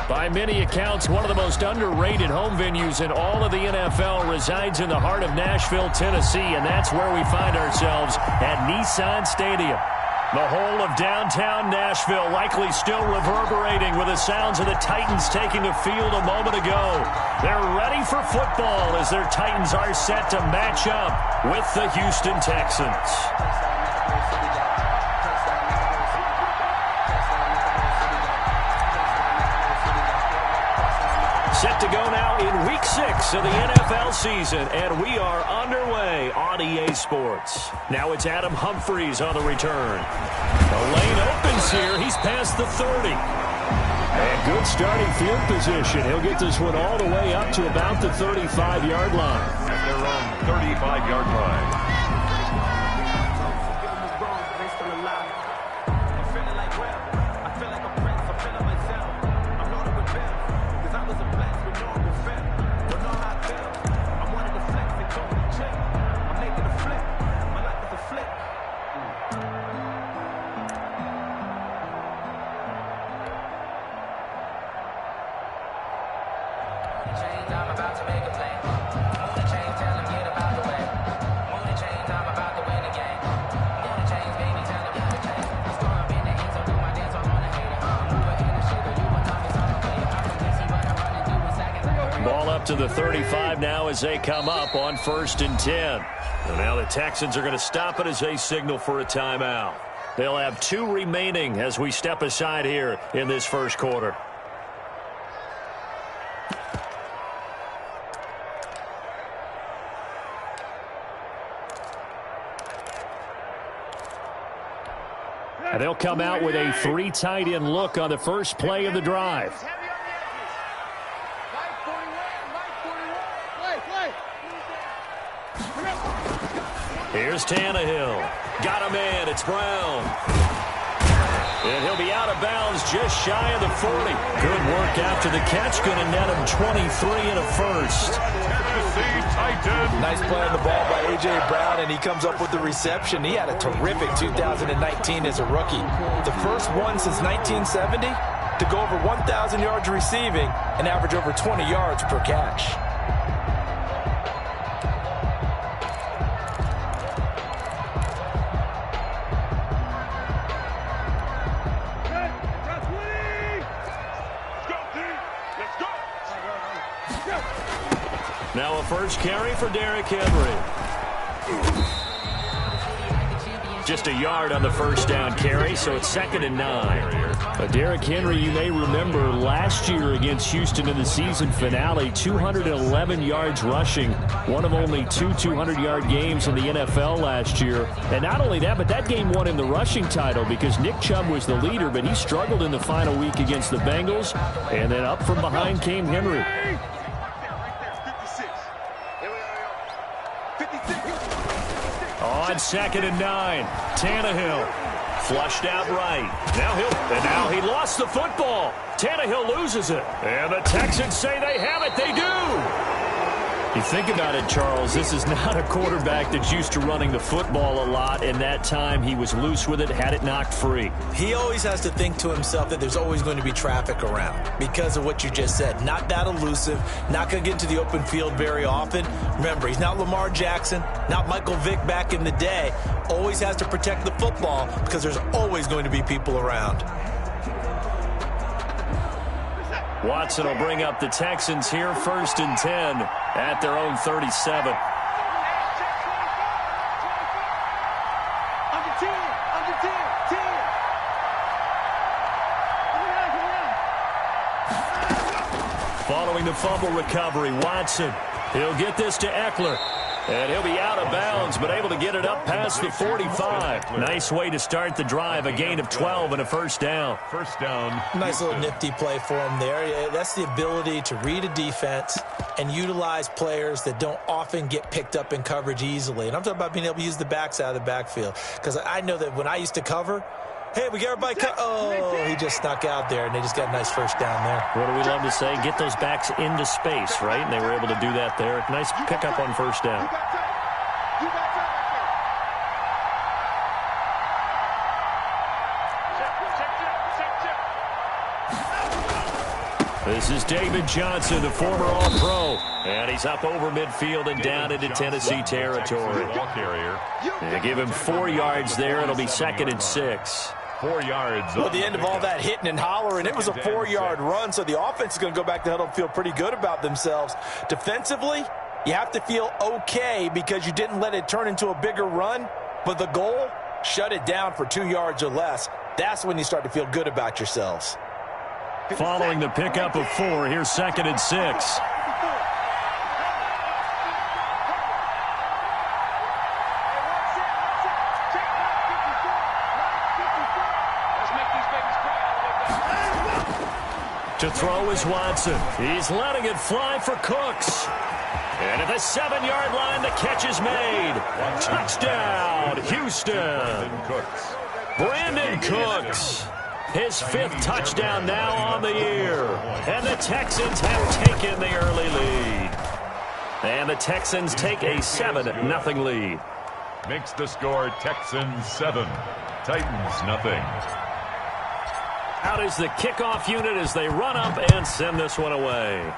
By many accounts, one of the most underrated home venues in all of the NFL resides in the heart of Nashville, Tennessee, and that's where we find ourselves at Nissan Stadium. The whole of downtown Nashville likely still reverberating with the sounds of the Titans taking the field a moment ago. They're ready for football as their Titans are set to match up with the Houston Texans. Set to go now in Week 6 of the NFL season, and we are underway on EA Sports. Now it's Adam Humphries on the return. The lane opens here. He's past the 30. And good starting field position. He'll get this one all the way up to about the 35-yard line. At their own 35-yard line. To the 35 now as they come up on 1st and 10. And now the Texans are going to stop it as they signal for a timeout. They'll have 2 remaining as we step aside here in this first quarter. And they'll come out with a 3 tight end look on the first play of the drive. Here's Tannehill. Got a man. It's Brown. And he'll be out of bounds just shy of the 40. Good work after the catch. Going to net him 23 and a first. Nice play on the ball by A.J. Brown, and he comes up with the reception. He had a terrific 2019 as a rookie. The first one since 1970 to go over 1,000 yards receiving and average over 20 yards per catch. Now a first carry for Derrick Henry. Just a yard on the first down carry, so it's 2nd and 9. Derrick Henry, you may remember last year against Houston in the season finale, 211 yards rushing, one of only 2 200-yard games in the NFL last year. And not only that, but that game won him the rushing title because Nick Chubb was the leader, but he struggled in the final week against the Bengals. And then up from behind came Henry. On 2nd and 9, Tannehill flushed out right. Now he lost the football. Tannehill loses it. And the Texans say they have it. They do. You think about it, Charles, this is not a quarterback that's used to running the football a lot, and that time he was loose with it, had it knocked free. He always has to think to himself that there's always going to be traffic around because of what you just said. Not that elusive, not going to get into the open field very often. Remember, he's not Lamar Jackson, not Michael Vick back in the day. Always has to protect the football because there's always going to be people around. Watson will bring up the Texans here 1st and 10 at their own 37. Following the fumble recovery, Watson. He'll get this to Eckler. And he'll be out of bounds, but able to get it up past the 45. Nice way to start the drive, a gain of 12 and a first down. First down. Nice little nifty play for him there. That's the ability to read a defense and utilize players that don't often get picked up in coverage easily. And I'm talking about being able to use the backs out of the backfield. Because I know that when I used to cover, hey, we got everybody oh, he just snuck out there, and they just got a nice first down there. What do we love to say? Get those backs into space, right? And they were able to do that there. Nice pickup on first down. This is David Johnson, the former All-Pro. And he's up over midfield and down into Tennessee territory. They give him 4 yards there. It'll be 2nd and 6. 4 yards. Well, at the end of all that hitting and hollering, it was a 4-yard run, so the offense is going to go back to huddle and feel pretty good about themselves. Defensively, you have to feel okay because you didn't let it turn into a bigger run, but the goal, shut it down for 2 yards or less. That's when you start to feel good about yourselves. Following the pickup of 4, here's 2nd and 6. To throw is Watson. He's letting it fly for Cooks. And at the 7-yard line, the catch is made. Touchdown, Houston. Brandon Cooks. His 5th touchdown now on the year. And the Texans have taken the early lead. And the Texans take a 7-0 lead. Makes the score Texans 7, Titans nothing. Out is the kickoff unit as they run up and send this one away.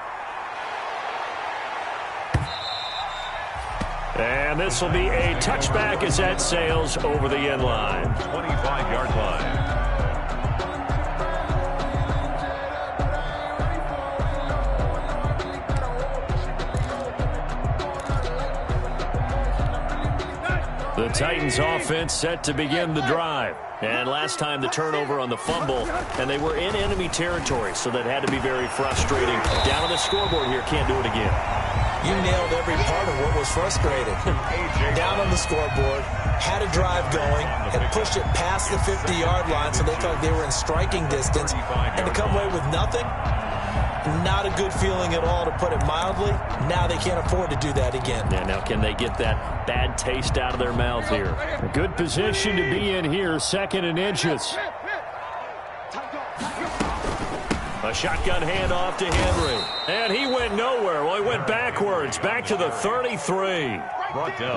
And this will be a touchback as that sails over the end line. 25-yard line. The Titans offense set to begin the drive. And last time the turnover on the fumble, and they were in enemy territory, so that had to be very frustrating. Down on the scoreboard here, can't do it again. You nailed every part of what was frustrating. Down on the scoreboard, had a drive going, and pushed it past the 50-yard line so they felt like they were in striking distance, and to come away with nothing, not a good feeling at all, to put it mildly. Now they can't afford to do that again. Yeah, now can they get that bad taste out of their mouth here? A good position to be in here, 2nd and inches. A shotgun handoff to Henry. And he went nowhere. Well, he went backwards, back to the 33.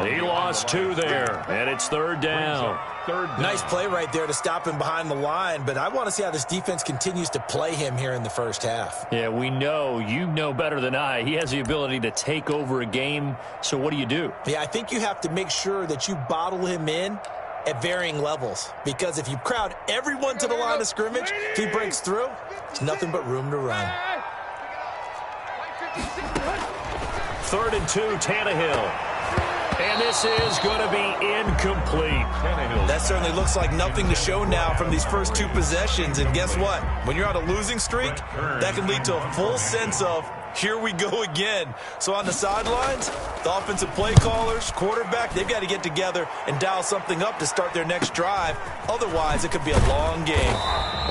He lost 2 there, and it's 3rd down. Nice play right there to stop him behind the line, but I want to see how this defense continues to play him here in the first half. Yeah, we know. You know better than I. He has the ability to take over a game, so what do? Yeah, I think you have to make sure that you bottle him in at varying levels, because if you crowd everyone to the line of scrimmage, if he breaks through, there's nothing but room to run. 3rd and 2, Tannehill. And this is going to be incomplete. That certainly looks like nothing to show now from these first 2 possessions. And guess what? When you're on a losing streak, that can lead to a full sense of, here we go again. So on the sidelines, the offensive play callers, quarterback, they've got to get together and dial something up to start their next drive. Otherwise, it could be a long game.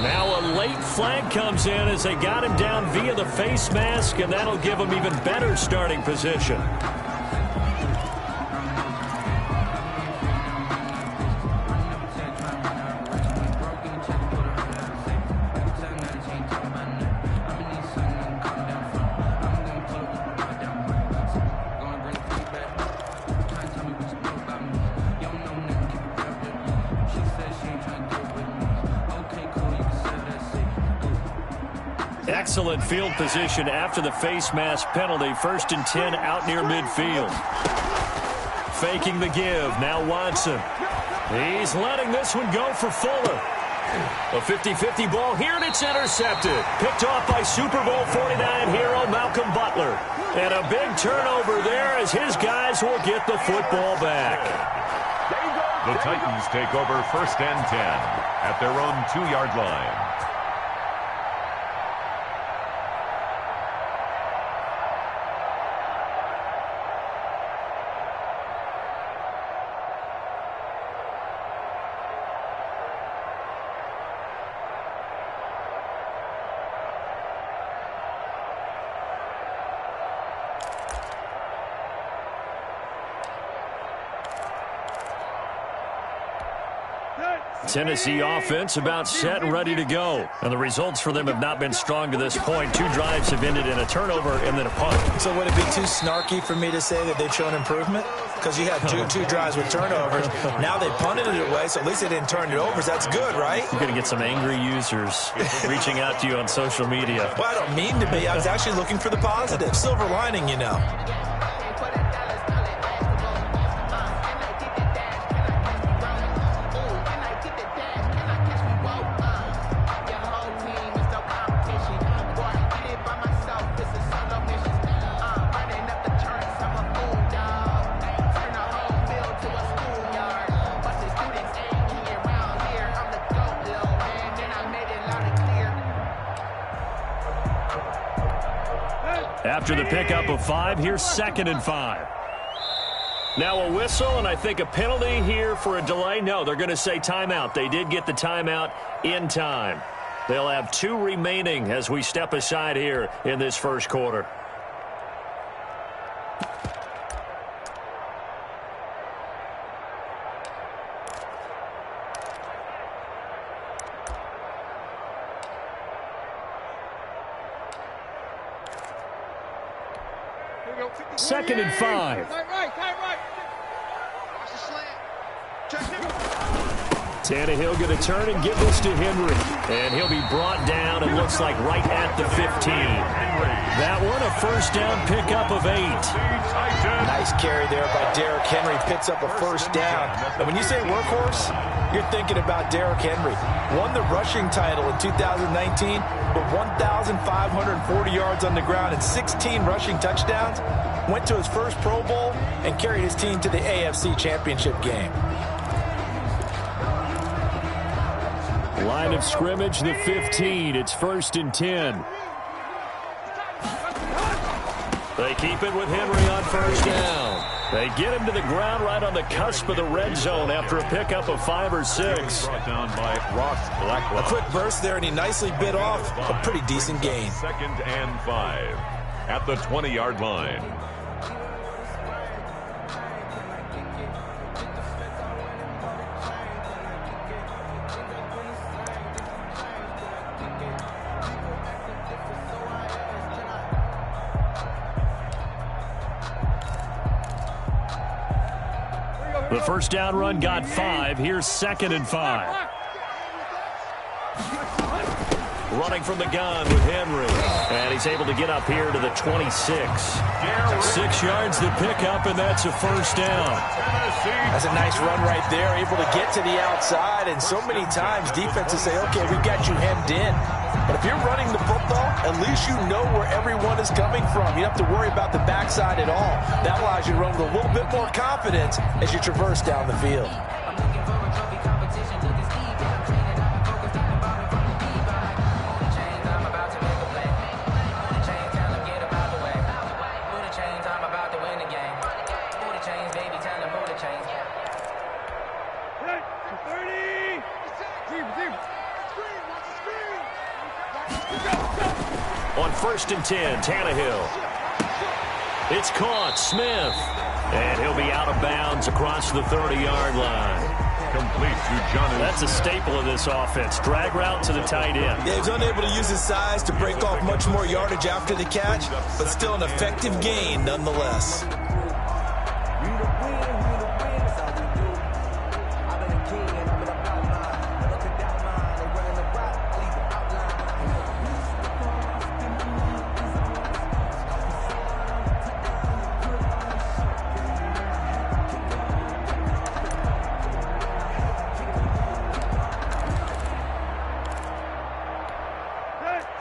Now a late flag comes in as they got him down via the face mask, and that'll give him even better starting position. Excellent field position after the face mask penalty. 1st and 10 out near midfield. Faking the give. Now Watson. He's letting this one go for Fuller. A 50-50 ball here, and it's intercepted. Picked off by Super Bowl 49 hero Malcolm Butler. And a big turnover there as his guys will get the football back. The Titans take over 1st and 10 at their own 2-yard line. Tennessee offense about set and ready to go. And the results for them have not been strong to this point. 2 drives have ended in a turnover and then a punt. So would it be too snarky for me to say that they've shown improvement? Because you had two drives with turnovers. Now they punted it away, so at least they didn't turn it over. So that's good, right? You're going to get some angry users reaching out to you on social media. Well, I don't mean to be. I was actually looking for the positive. Silver lining, you know. After the pickup of 5, here's 2nd and 5. Now a whistle, and I think a penalty here for a delay. No, they're going to say timeout. They did get the timeout in time. They'll have 2 remaining as we step aside here in this first quarter. Second and 5. Tannehill going to turn and give this to Henry. And he'll be brought down, it looks like, right at the 15. That one, a first down pickup of 8. Nice carry there by Derrick Henry. Picks up a first down. And when you say workhorse, you're thinking about Derrick Henry. Won the rushing title in 2019 with 1,540 yards on the ground and 16 rushing touchdowns. Went to his first Pro Bowl and carried his team to the AFC Championship game. Line of scrimmage, the 15. It's 1st and 10. They keep it with Henry on first down. They get him to the ground right on the cusp of the red zone after a pickup of 5 or 6. Brought down by Ross Blackwell. A quick burst there, and he nicely bit off a pretty decent gain. 2nd and 5 at the 20-yard line. The first down run got 5. Here's 2nd and 5. Running from the gun with Henry. And he's able to get up here to the 26. 6 yards the pickup, and that's a first down. That's a nice run right there. Able to get to the outside. And so many times defenses say, okay, we've got you hemmed in. But if you're running the football, at least you know where everyone is coming from. You don't have to worry about the backside at all. That allows you to run with a little bit more confidence as you traverse down the field. On 1st and 10, Tannehill. It's caught, Smith. And he'll be out of bounds across the 30-yard line. Complete to Johnny. That's a staple of this offense. Drag route to the tight end. Yeah, he's unable to use his size to break off much more yardage after the catch, but still an effective gain nonetheless.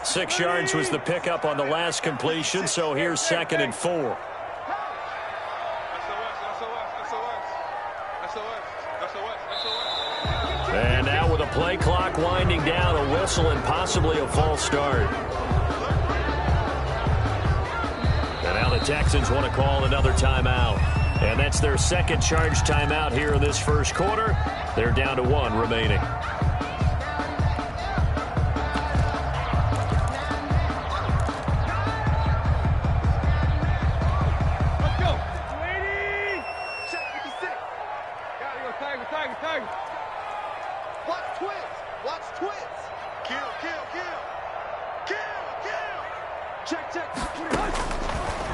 Six yards was the pickup on the last completion, so here's 2nd and 4. And now with a play clock winding down, a whistle and possibly a false start. And now the Texans want to call another timeout. And that's their second charge timeout here in this first quarter. They're down to 1 remaining. Watch twist. Kill, kill, kill. Kill, kill. Check, check.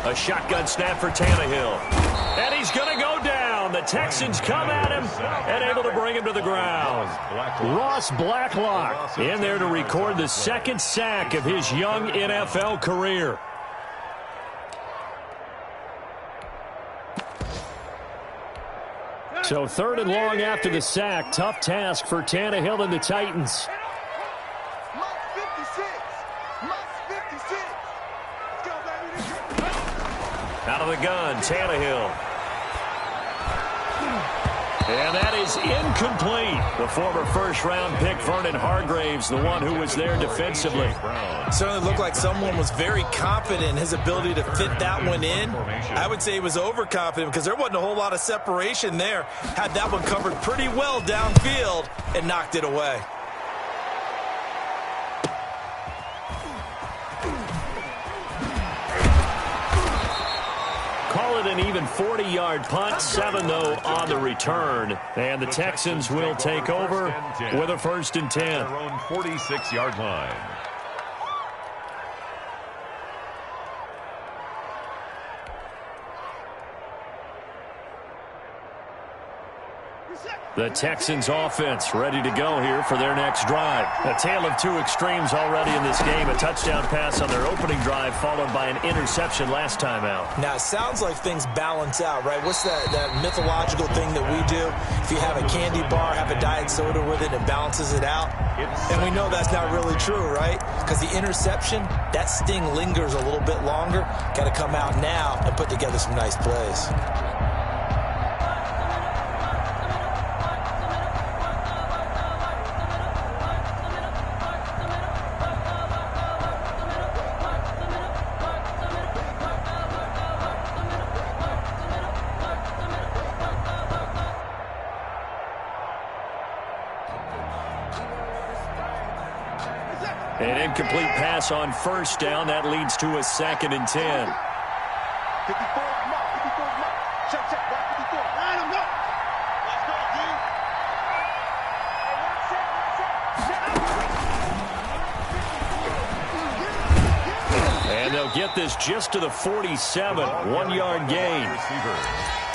A shotgun snap for Tannehill. And he's going to go down. The Texans come at him and able to bring him to the ground. Ross Blacklock in there to record the second sack of his young NFL career. So 3rd and long after the sack. Tough task for Tannehill and the Titans. Out of the gun, Tannehill. And that is incomplete. The former first-round pick, Vernon Hargraves, the one who was there defensively. Certainly looked like someone was very confident in his ability to fit that one in. I would say he was overconfident because there wasn't a whole lot of separation there. Had that one covered pretty well downfield and knocked it away. Call it an even 40-yard punt, 7 though on the return. And the Texans will take over with a 1st and 10. Their own 46-yard line. The Texans offense ready to go here for their next drive. A tale of two extremes already in this game. A touchdown pass on their opening drive followed by an interception last time out. Now, it sounds like things balance out, right? What's that mythological thing that we do? If you have a candy bar, have a diet soda with it, it balances it out. And we know that's not really true, right? Because the interception, that sting lingers a little bit longer. Got to come out now and put together some nice plays. An incomplete pass on 1st down. That leads to a 2nd and 10. 54, mark, 54, mark. Check, check, block 54. Line him up. Let's go, D. And they'll get this just to the 47. 1-yard gain.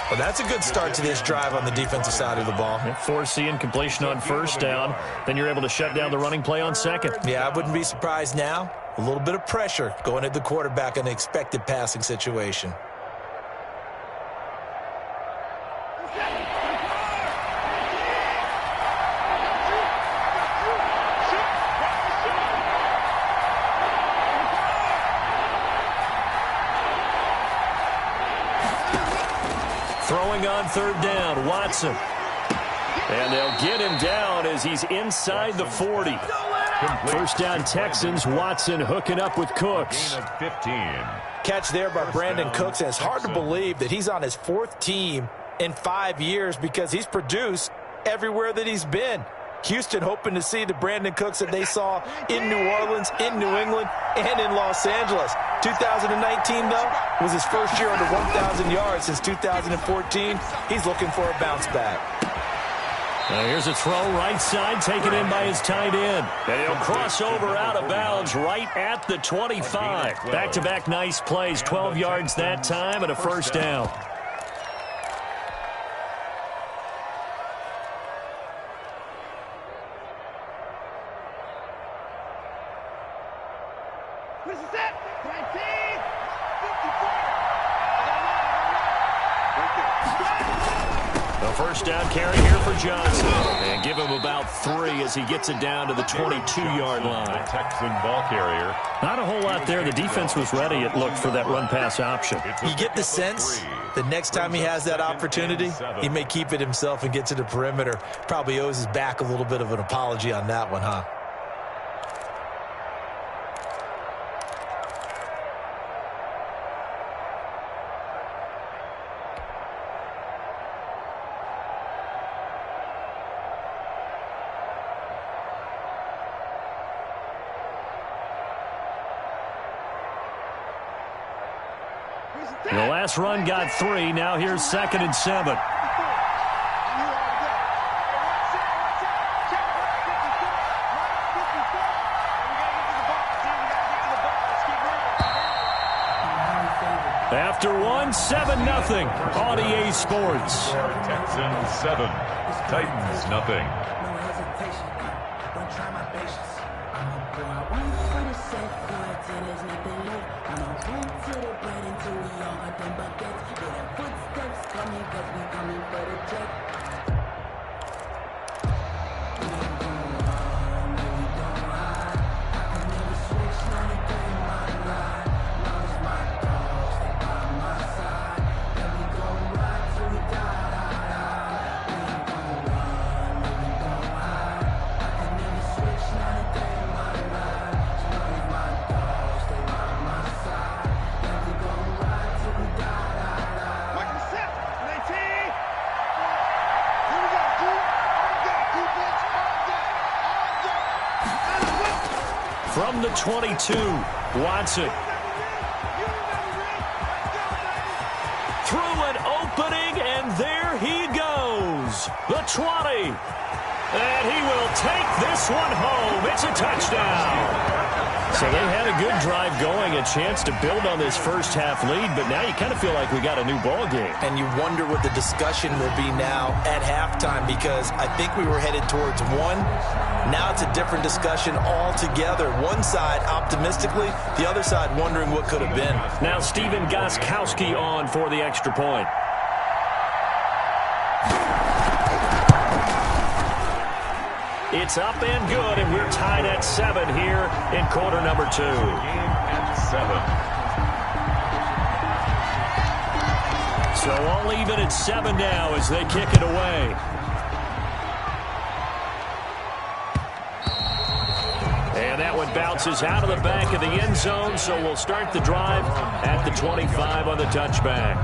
Well, that's a good start to this drive on the defensive side of the ball. Force the incompletion on 1st down. Then you're able to shut down the running play on 2nd. Yeah, I wouldn't be surprised now. A little bit of pressure going at the quarterback in an expected passing situation. Throwing on 3rd down, Watson. And they'll get him down as he's inside the 40. 1st down Texans, Watson hooking up with Cooks. Gain of 15. Catch there by Brandon Cooks, and it's hard to believe that he's on his 4th team in 5 years because he's produced everywhere that he's been. Houston hoping to see the Brandon Cooks that they saw in New Orleans, in New England, and in Los Angeles. 2019, though, was his first year under 1,000 yards since 2014. He's looking for a bounce back. Now here's a throw right side, taken in by his tight end. And he'll cross over out of bounds right at the 25. Back-to-back nice plays, 12 yards that time and a 1st down. First down carry here for Johnson. And give him about 3 as he gets it down to the 22-yard line. Texan ball carrier. Not a whole lot there. The defense was ready, it looked, for that run-pass option. You get the sense the next time he has that opportunity, he may keep it himself and get to the perimeter. Probably owes his back a little bit of an apology on that one, huh? The last run got 3. Now here's 2nd and 7. After one, 7-0 on EA Sports. Texans 7, Titans 0. No hesitation. Don't try my patience. I'm a boy. I wait for the set for it till there's nothing left. I'm a run to the bread until we all got them buckets. Hear the footsteps coming, cause we coming for the check. We ain't gon' run, no, we don't hide. I can never switch, now they play my ride. Long as my dogs stay by my side. Then we gon' ride till we die. We ain't gon' run, no, we don't hide. I can never switch, now they play my ride. So long as my dogs stay by my side. Then we gon' ride till we die. Michael set. 19. Here we go, dude. On deck, defense. On deck. On deck. And a whip. From the 22, Watson. Through an opening, and there he goes. The 20. And he will take this one home. It's a touchdown. So they had a good drive going, a chance to build on this first half lead, but now you kind of feel like we got a new ball game. And you wonder what the discussion will be now at halftime, because I think we were headed towards one. Now it's a different discussion altogether. One side optimistically, the other side wondering what could have been. Now Steven Gostkowski on for the extra point. It's up and good, and we're tied at 7 here in quarter number 2. Game at 7. So all even at 7 now as they kick it away. And that one bounces out of the back of the end zone, so we'll start the drive at the 25 on the touchback.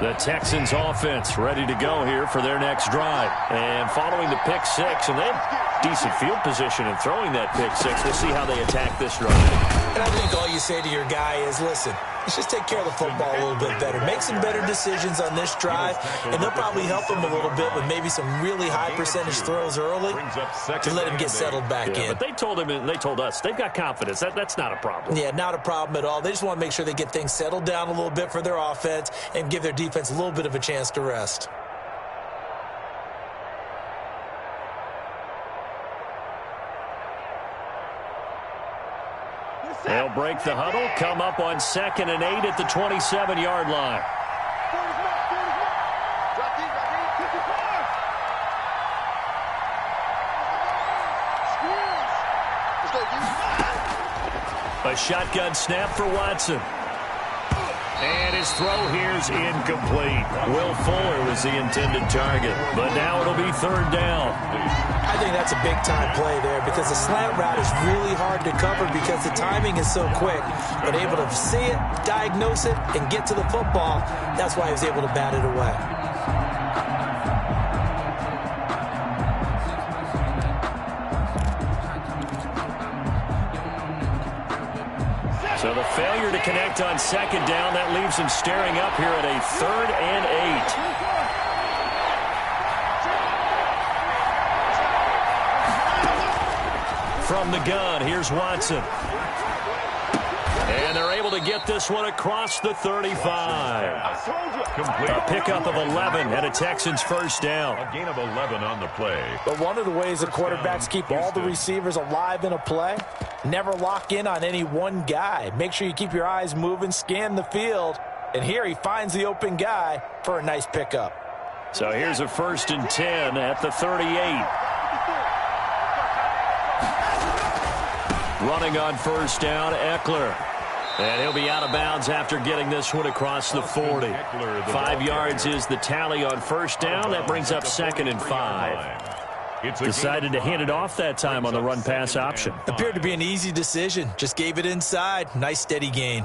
The Texans offense ready to go here for their next drive. And following the pick six, and they have decent field position in throwing that pick six. We'll see how they attack this drive. And I think all you say to your guy is, listen, let's just take care of the football a little bit better. Make some better decisions on this drive, and they'll probably help him a little bit with maybe some really high percentage throws early to let him get settled back in. But they told him and they told us they've got confidence. That's not a problem. Yeah, not a problem at all. They just want to make sure they get things settled down a little bit for their offense and give their defense a little bit of a chance to rest. They'll break the huddle, come up on 2nd and 8 at the 27-yard line. A shotgun snap for Watson. And his throw here's incomplete. Will Fuller was the intended target, but now it'll be 3rd down. I think that's a big-time play there because the slant route is really hard to cover because the timing is so quick. But able to see it, diagnose it, and get to the football, that's why he was able to bat it away. So the failure to connect on 2nd down, that leaves him staring up here at a 3rd and 8. From the gun, here's Watson. And they're able to get this one across the 35. Complete. A pickup of 11 and a Texans 1st down. A gain of 11 on the play. But one of the ways the quarterbacks keep all the receivers alive in a play, never lock in on any one guy. Make sure you keep your eyes moving, scan the field. And here he finds the open guy for a nice pickup. So here's a 1st and 10 at the 38. Running on 1st down, Eckler. And he'll be out of bounds after getting this one across the 40. 5 yards is the tally on 1st down. That brings up 2nd and 5. Decided to hand it off that time on the run-pass option. Appeared to be an easy decision. Just gave it inside. Nice steady gain.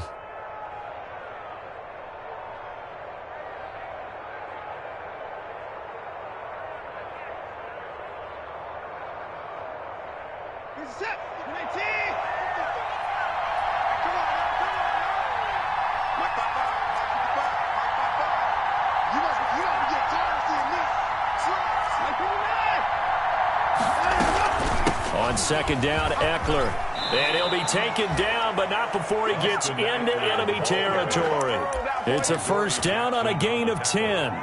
On second down, Eckler. And he'll be taken down, but not before he gets into enemy territory. It's a first down on a gain of 10.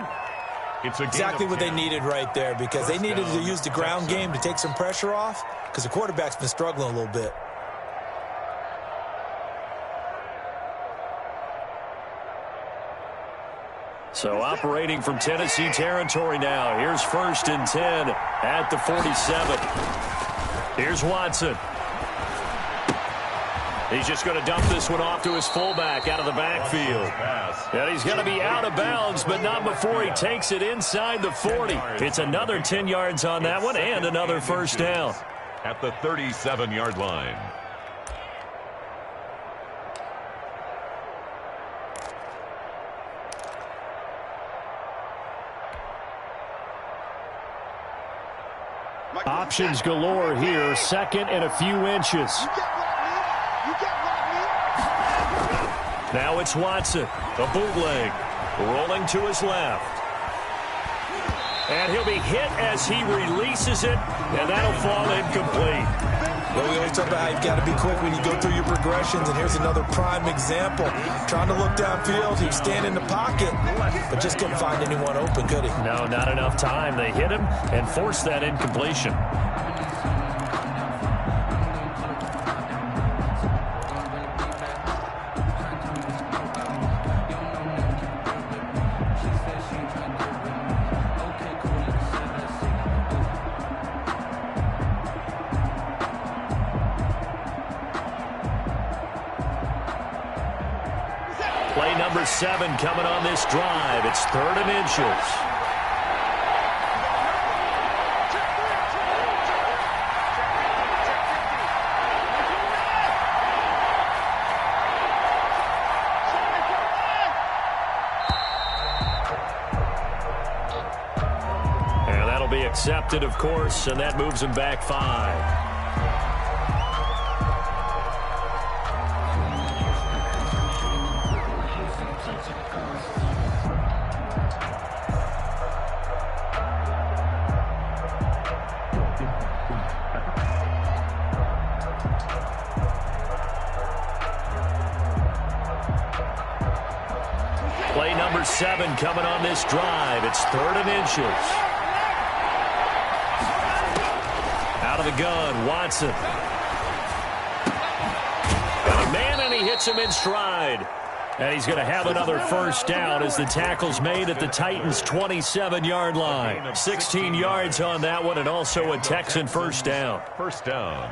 It's exactly what they needed right there, because they needed to use the ground game to take some pressure off, because the quarterback's been struggling a little bit. So operating from Tennessee territory now. Here's first and 10 at the 47. Here's Watson. He's just going to dump this one off to his fullback out of the backfield. And he's going to be out of bounds, but not before he takes it inside the 40. It's another 10 yards on that one and another first down. At the 37-yard line. Options galore here. Second and a few inches. Now it's Watson. A bootleg. Rolling to his left. And he'll be hit as he releases it. And that'll fall incomplete. Well, we always talk about how you've got to be quick when you go through your progressions. And here's another prime example. Trying to look downfield. He was standing in the pocket. But just couldn't find anyone open, could he? No, not enough time. They hit him and forced that incompletion. Play number 7 coming on this drive. It's third and inches. And that'll be accepted, of course, and that moves him back 5. Play number 7 coming on this drive. It's third and inches. Out of the gun, Watson. Got a man, and he hits him in stride. And he's going to have another first down as the tackle's made at the Titans' 27-yard line. 16 yards on that one, and also a Texan first down. First down.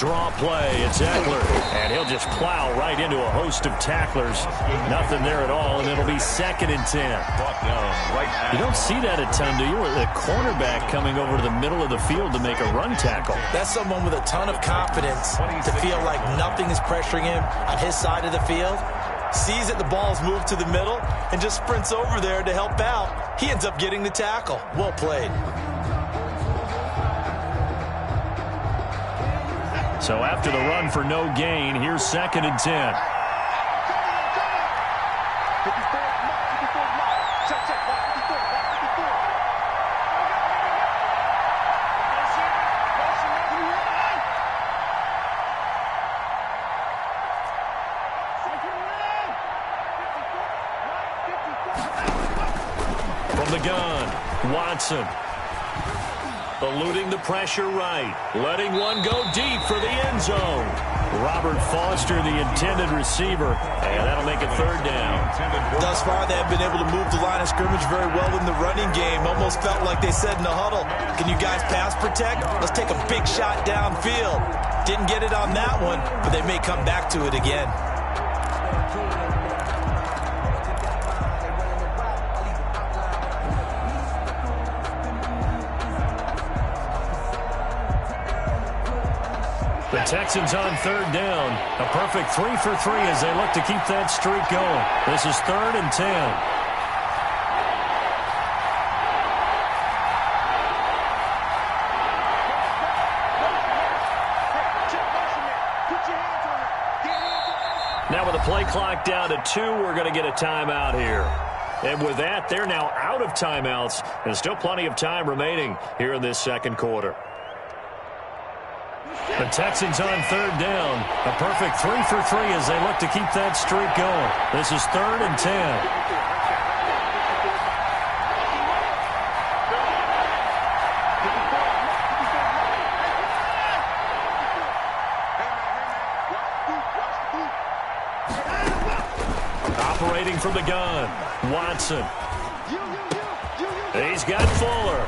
Draw play, it's Eckler, and he'll just plow right into a host of tacklers. Nothing there at all, and it'll be second and 10. You don't see that a ton, do you? Where the cornerback coming over to the middle of the field to make a run tackle. That's someone with a ton of confidence to feel like nothing is pressuring him on his side of the field. Sees that the ball's moved to the middle and just sprints over there to help out. He ends up getting the tackle. Well played. So after the run for no gain, here's second and 10. From the gun, Watson. Eluding the pressure right. Letting one go deep for the end zone. Robert Foster, the intended receiver. And that'll make it third down. Thus far, they have been able to move the line of scrimmage very well in the running game. Almost felt like they said in the huddle, can you guys pass protect? Let's take a big shot downfield. Didn't get it on that one, but they may come back to it again. The Texans on third down. A perfect 3 for 3 as they look to keep that streak going. This is 3rd and 10. Now with the play clock down to 2, we're going to get a timeout here. And with that, they're now out of timeouts. And still plenty of time remaining here in this second quarter. The Texans on third down. A perfect 3 for 3 as they look to keep that streak going. This is 3rd and 10. Operating from the gun, Watson. He's got Fuller.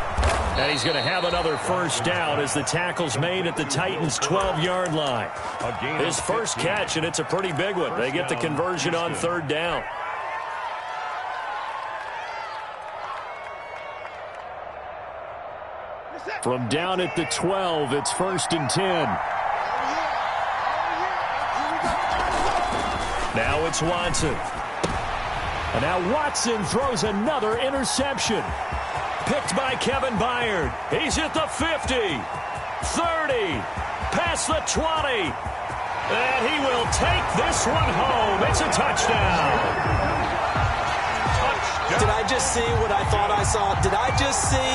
And he's going to have another first down as the tackle's made at the Titans' 12-yard line. His first catch, and it's a pretty big one. They get the conversion on third down. From down at the 12, it's 1st and 10. Now it's Watson. And now Watson throws another interception. Picked by Kevin Byard. He's at the 50, 30, past the 20. And he will take this one home. It's a touchdown. Did I just see what I thought I saw? Did I just see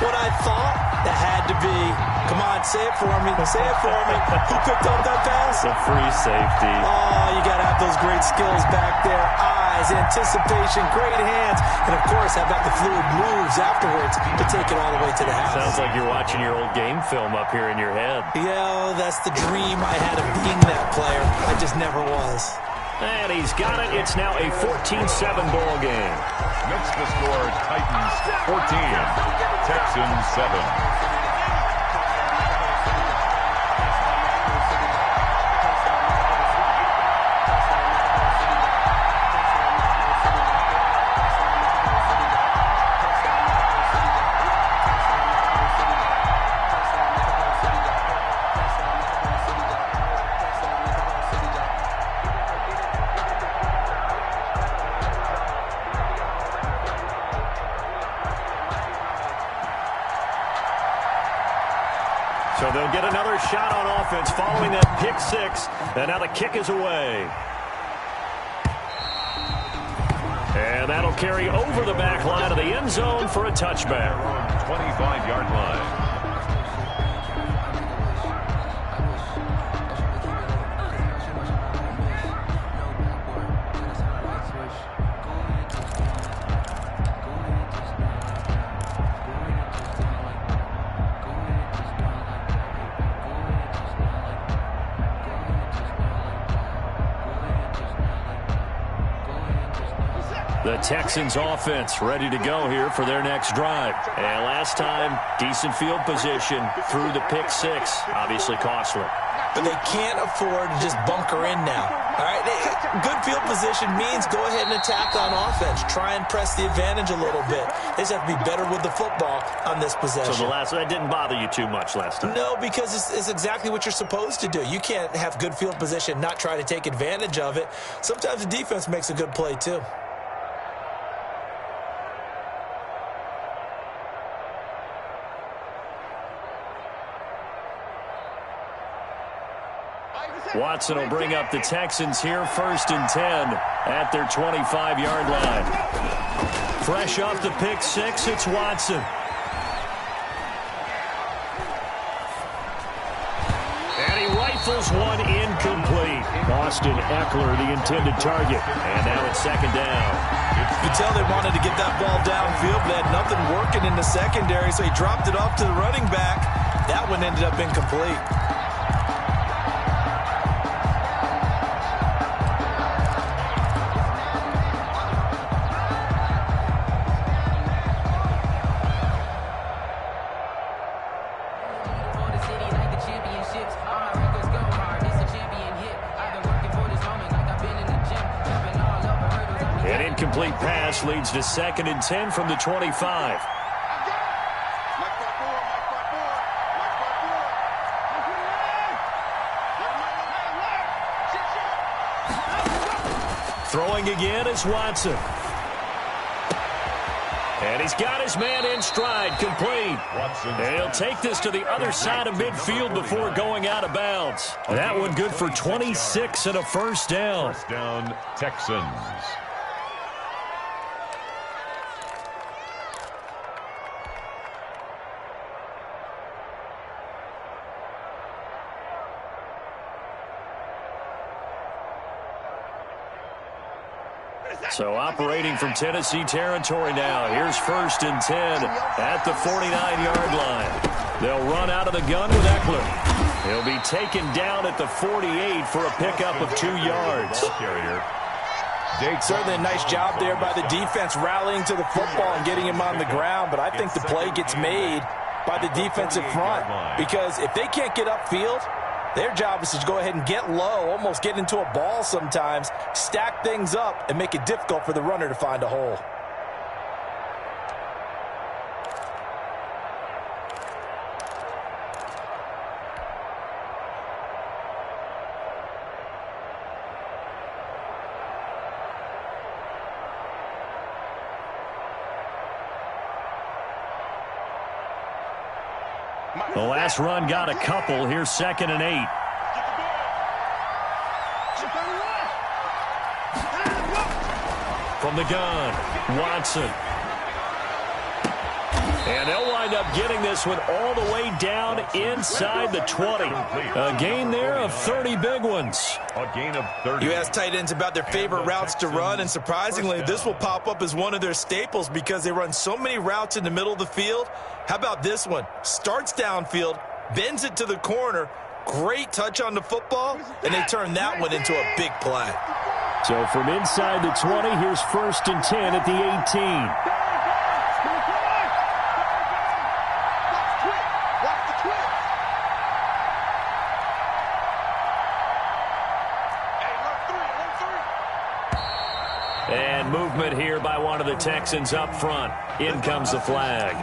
what I thought? That had to be. Come on, say it for me. Say it for me. Who picked up that pass? A free safety. Oh, you got to have those great skills back there. Eyes, anticipation, great hands. And, of course, how about the fluid moves afterwards to take it all the way to the house? Sounds like you're watching your old game film up here in your head. Yeah, that's the dream I had of being that player. I just never was. And he's got it. It's now a 14-7 ball game. Makes the score Titans 14, Texans 7. So they'll get another shot on offense following that pick six. And now the kick is away. And that'll carry over the back line of the end zone for a touchback. 25-yard line. The Texans offense ready to go here for their next drive. And last time, decent field position through the pick six. Obviously costly. But they can't afford to just bunker in now. All right, good field position means go ahead and attack on offense. Try and press the advantage a little bit. They just have to be better with the football on this possession. So that didn't bother you too much last time? No, because it's exactly what you're supposed to do. You can't have good field position, not try to take advantage of it. Sometimes the defense makes a good play too. Watson will bring up the Texans here, 1st and 10 at their 25-yard line. Fresh off the pick six, it's Watson. And he rifles one incomplete. Austin Eckler, the intended target. And now it's 2nd down. You could tell they wanted to get that ball downfield, but they had nothing working in the secondary, so he dropped it off to the running back. That one ended up incomplete. Incomplete pass leads to 2nd and 10 from the 25. Throwing again is Watson. And he's got his man in stride, complete. And he'll take this to the other side of midfield before going out of bounds. That one good for 26 and a first down. First down, Texans. So operating from Tennessee territory now. Here's 1st and 10 at the 49-yard line. They'll run out of the gun with Eckler. He'll be taken down at the 48 for a pickup of 2 yards. Certainly a nice job there by the defense rallying to the football and getting him on the ground, but I think the play gets made by the defensive front because if they can't get upfield, their job is to go ahead and get low, almost get into a ball sometimes, stack things up, and make it difficult for the runner to find a hole. The last run got a couple. Here's 2nd and 8. From the gun, Watson. And they'll wind up getting this one all the way down inside the 20. A gain there of 30 big ones. A gain of 30. You ask tight ends about their favorite routes to run, and surprisingly, this will pop up as one of their staples because they run so many routes in the middle of the field. How about this one? Starts downfield, bends it to the corner, great touch on the football, and they turn that one into a big play. So from inside the 20, here's 1st and 10 at the 18. And movement here by one of the Texans up front. In comes the flag.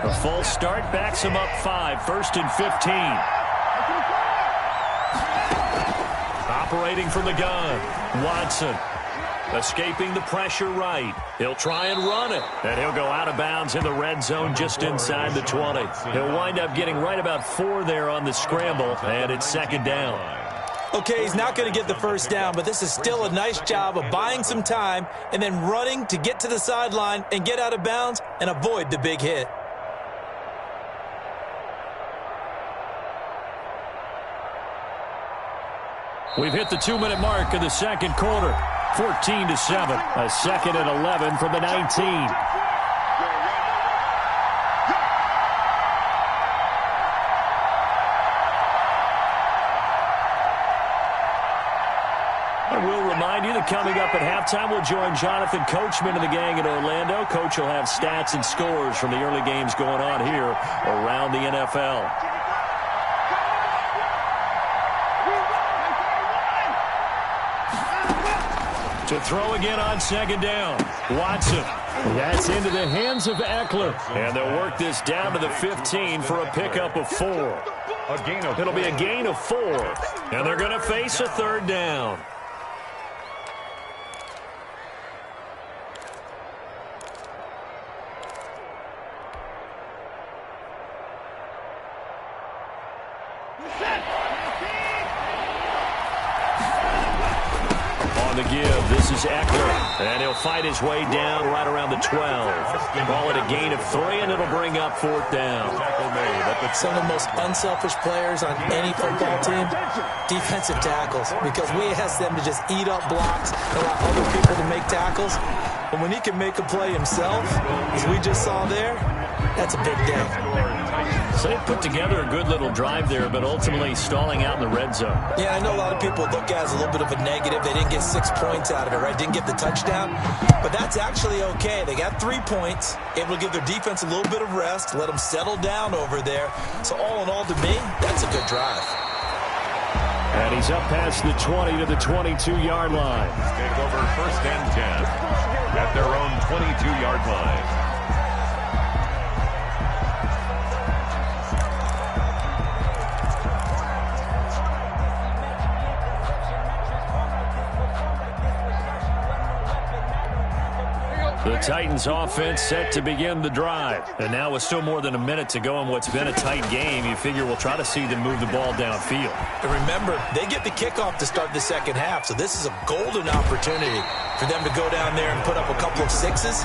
A full start backs him up 5. 1st and 15. Operating from the gun, Watson. Escaping the pressure right. He'll try and run it. And he'll go out of bounds in the red zone just inside the 20. He'll wind up getting right about 4 there on the scramble, and it's 2nd down. Okay, he's not going to get the first down, but this is still a nice job of buying some time and then running to get to the sideline and get out of bounds and avoid the big hit. We've hit the 2-minute mark of the second quarter. 14-7. A 2nd and 11 from the 19. I will remind you that coming up at halftime, we'll join Jonathan Coachman and the gang in Orlando. Coach will have stats and scores from the early games going on here around the NFL. To throw again on 2nd down. Watson. That's into the hands of Eckler. And they'll work this down to the 15 for a pickup of 4. It'll be a gain of 4. And they're going to face a 3rd down. On the give, this is Eckler, and he'll fight his way down right around the 12. Call it a gain of 3, and it'll bring up 4th down. Some of the most unselfish players on any football team, defensive tackles, because we ask them to just eat up blocks and allow other people to make tackles. But when he can make a play himself, as we just saw there, That's a big day. So they put together a good little drive there, but ultimately stalling out in the red zone. Yeah, I know a lot of people look at it as a little bit of a negative. They didn't get 6 points out of it, right? Didn't get the touchdown. But that's actually okay. They got 3 points, able to give their defense a little bit of rest, let them settle down over there. So all in all, to me, that's a good drive. And he's up past the 20 to the 22-yard line. Take over 1st and 10 at their own 22-yard line. The Titans offense set to begin the drive. And now with still more than a minute to go in what's been a tight game, you figure we'll try to see them move the ball downfield. And remember, they get the kickoff to start the second half, so this is a golden opportunity for them to go down there and put up a couple of sixes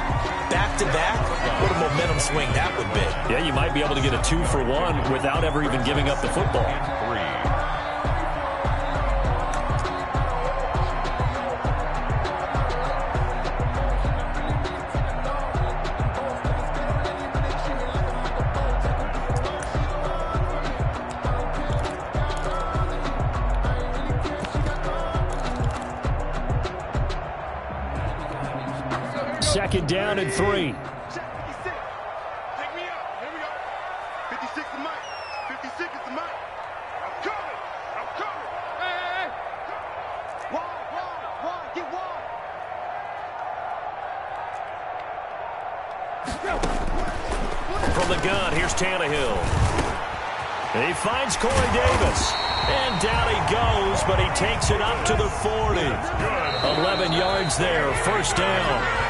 back-to-back. What a momentum swing that would be. Yeah, you might be able to get a 2-for-1 without ever even giving up the football. 2nd down and 3. 56. Take me out. Here we go. 56 is mine. 56 is the mic. I'm coming. I'm coming. Hey. Wide. Get wide. From the gun, here's Tannehill. He finds Corey Davis. And down he goes, but he takes it up to the 40. 11 yards there, 1st down.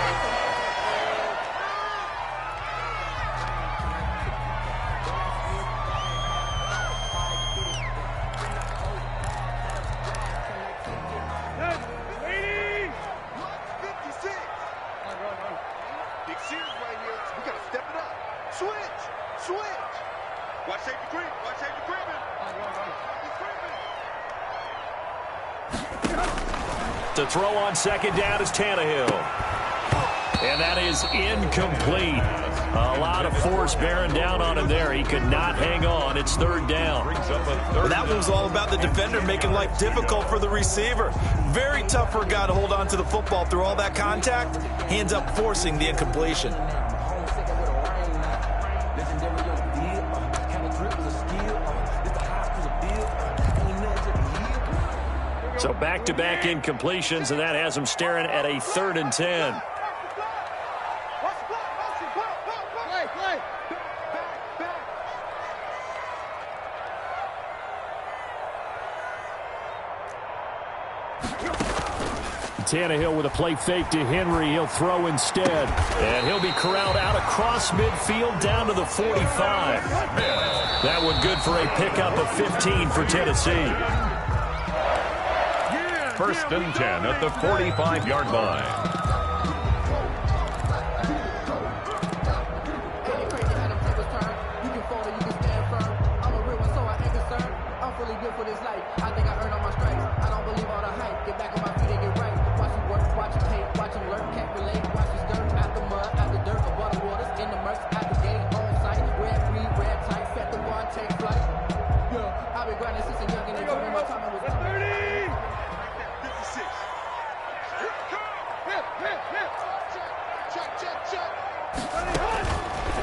To throw on 2nd down is Tannehill. And that is incomplete. A lot of force bearing down on him there. He could not hang on. It's 3rd down. Well, that one was all about the defender making life difficult for the receiver. Very tough for a guy to hold on to the football through all that contact. He ends up forcing the incompletion. So back-to-back incompletions, and that has him staring at a 3rd and 10. Tannehill with a play fake to Henry. He'll throw instead. And he'll be corralled out across midfield down to the 45. That one good for a pickup of 15 for Tennessee. 1st and 10 at the 45-yard line.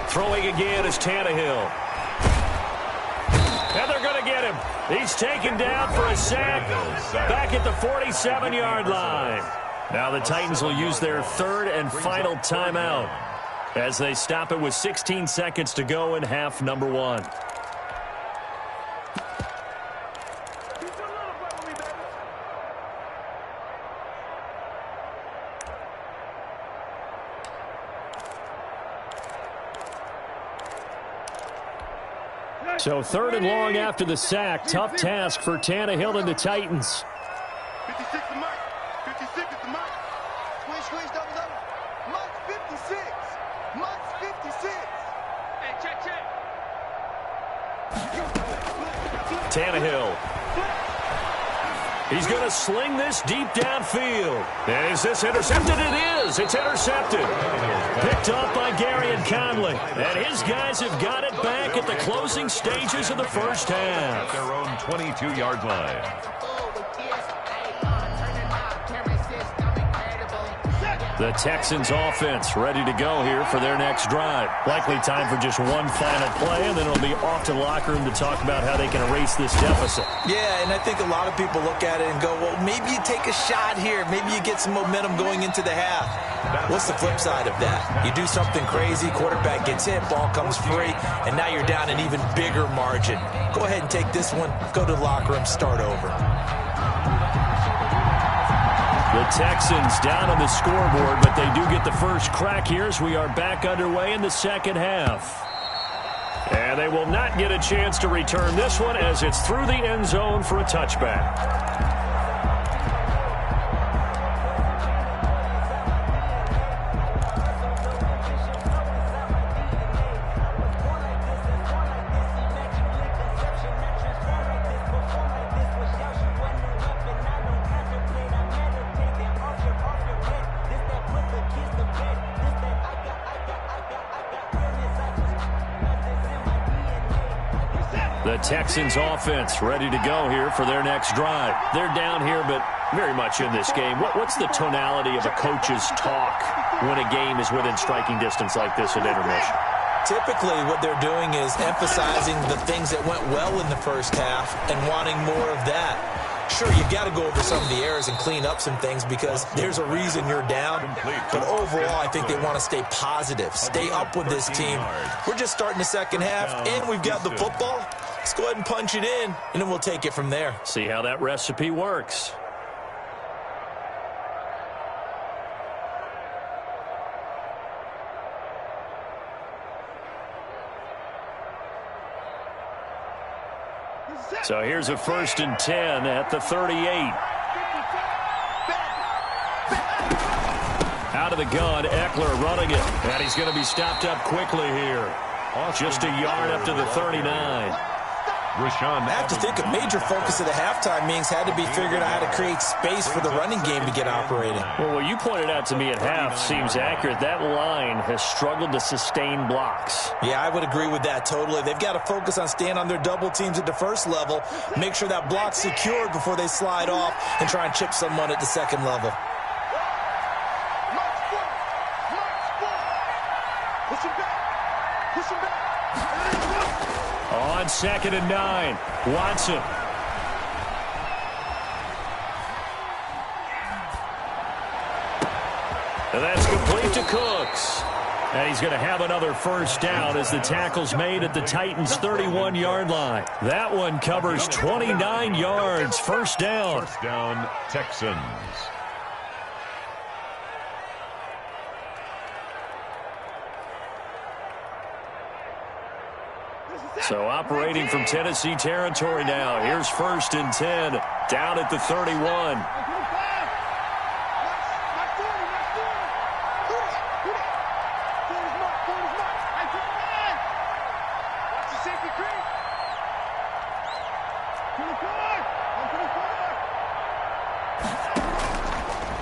Throwing again is Tannehill. And they're going to get him. He's taken down for a sack back at the 47-yard line. Now the Titans will use their 3rd and final timeout as they stop it with 16 seconds to go in half number 1. So 3rd and long after the sack. Tough task for Tannehill and the Titans. 56 is the mic. 56 is the mic. Squeeze, double. Mike's 56. Mike's 56. Hey, check. Tannehill. He's going to sling this deep downfield. And is this intercepted? It is. It's intercepted. Picked off by Gary and Conley. And his guys have got it back at the closing stages of the first half. At their own 22-yard line. The Texans offense ready to go here for their next drive. Likely time for just one final play, and then it'll be off to the locker room to talk about how they can erase this deficit. Yeah, and I think a lot of people look at it and go, well, maybe you take a shot here. Maybe you get some momentum going into the half. What's the flip side of that? You do something crazy, quarterback gets hit, ball comes free, and now you're down an even bigger margin. Go ahead and take this one, go to the locker room, start over. The Texans down on the scoreboard, but they do get the first crack here as we are back underway in the second half. And they will not get a chance to return this one as it's through the end zone for a touchback. The Texans offense ready to go here for their next drive. They're down here, but very much in this game. What's the tonality of a coach's talk when a game is within striking distance like this at intermission? Typically, what they're doing is emphasizing the things that went well in the first half and wanting more of that. Sure, you've got to go over some of the errors and clean up some things because there's a reason you're down. But overall, I think they want to stay positive, stay up with this team. We're just starting the second half, and we've got the football. Let's go ahead and punch it in, and then we'll take it from there. See how that recipe works. So here's a 1st and 10 at the 38. Out of the gun, Eckler running it. And he's going to be stopped up quickly here. Just a yard up to the 39. I have to think a major focus of the halftime meetings had to be figuring out how to create space for the running game to get operating. Well, what you pointed out to me at half seems accurate. That line has struggled to sustain blocks. Yeah, I would agree with that totally. They've got to focus on staying on their double teams at the first level, make sure that block's secured before they slide off and try and chip someone at the second level. On 2nd and 9, Watson. And that's complete to Cooks. And he's going to have another first down as the tackle's made at the Titans' 31-yard line. That one covers 29 yards. First down. First down, Texans. So operating from Tennessee territory now. Here's 1st and 10 down at the 31.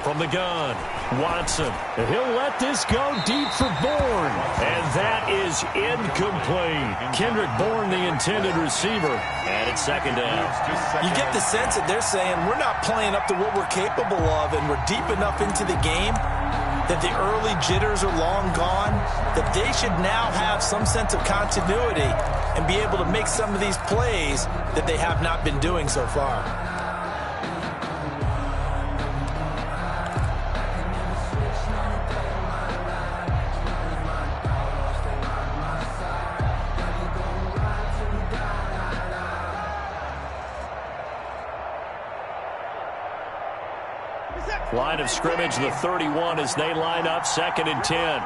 From the gun, Watson. And he'll let this go deep for Bourne. And that is incomplete. Kendrick Bourne, the intended receiver. And it's 2nd down. You get the sense that they're saying we're not playing up to what we're capable of, and we're deep enough into the game that the early jitters are long gone, that they should now have some sense of continuity and be able to make some of these plays that they have not been doing so far. Line of scrimmage, the 31 as they line up, 2nd and 10.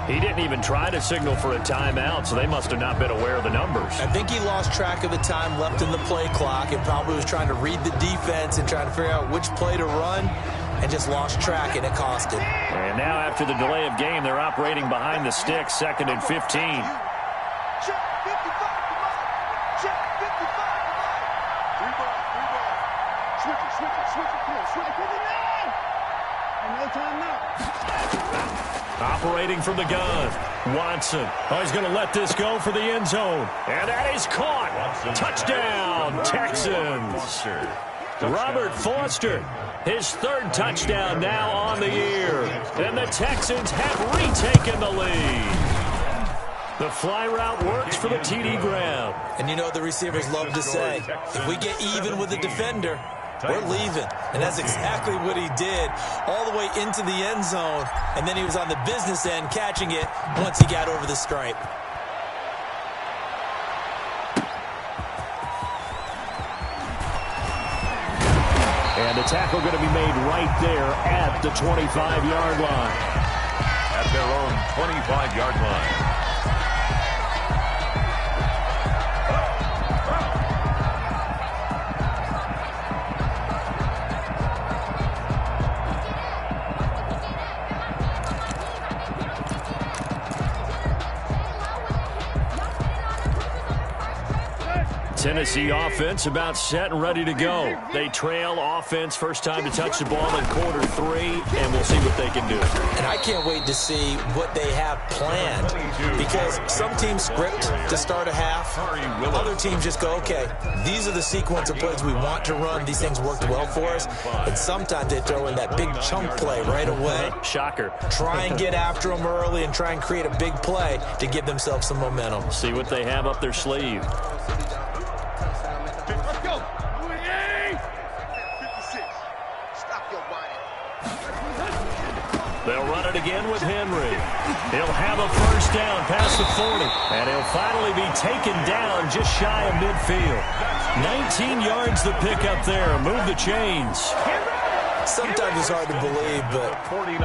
He didn't even try to signal for a timeout, so they must have not been aware of the numbers. I think he lost track of the time left in the play clock and probably was trying to read the defense and trying to figure out which play to run. and just lost track, and it cost him. And now after the delay of game, they're operating behind the sticks, 2nd and 15. Check 55, come on. Check 55, come on. 3 balls, 3 balls. Switch it, switch it, switch it. Come on, switch it. And no time now. Operating from the gun. Watson. Oh, he's going to let this go for the end zone. And that is caught. Touchdown, Texans. Robert Foster, his 3rd touchdown now on the year. And the Texans have retaken the lead. The fly route works for the TD grab. And you know the receivers love to say, if we get even with the defender, we're leaving. And that's exactly what he did all the way into the end zone. And then he was on the business end catching it once he got over the stripe. And the tackle going to be made right there at the 25-yard line. At their own 25-yard line. Tennessee offense about set and ready to go. They trail offense, first time to touch the ball in quarter 3, and we'll see what they can do. And I can't wait to see what they have planned, because some teams script to start a half. Other teams just go, okay, these are the sequence of plays we want to run. These things worked well for us. And sometimes they throw in that big chunk play right away. Shocker. Try and get after them early and try and create a big play to give themselves some momentum. See what they have up their sleeve. Let's go. 56. Stop your whining. They'll run it again with Henry. He'll have a first down past the 40. And he'll finally be taken down just shy of midfield. 19 yards the pick up there. Move the chains. Sometimes it's hard to believe, but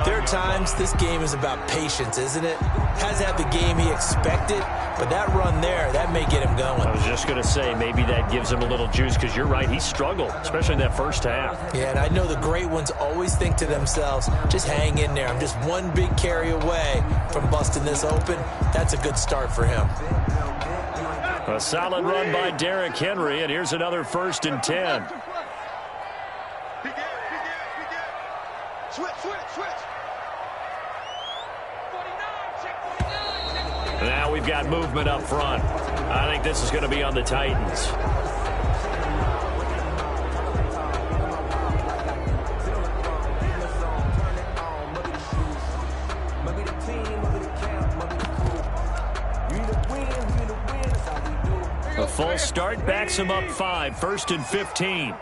there are times this game is about patience, isn't it? Has had the game he expected, but that run there, that may get him going. I was just going to say, maybe that gives him a little juice, because you're right, he struggled, especially in that first half. Yeah, and I know the great ones always think to themselves, just hang in there. I'm just one big carry away from busting this open. That's a good start for him. A solid run by Derrick Henry, and here's another 1st and 10. Switch, switch, switch. 49, check 49. Now we've got movement up front. I think this is going to be on the Titans. A false start backs him up 5, 1st and 15.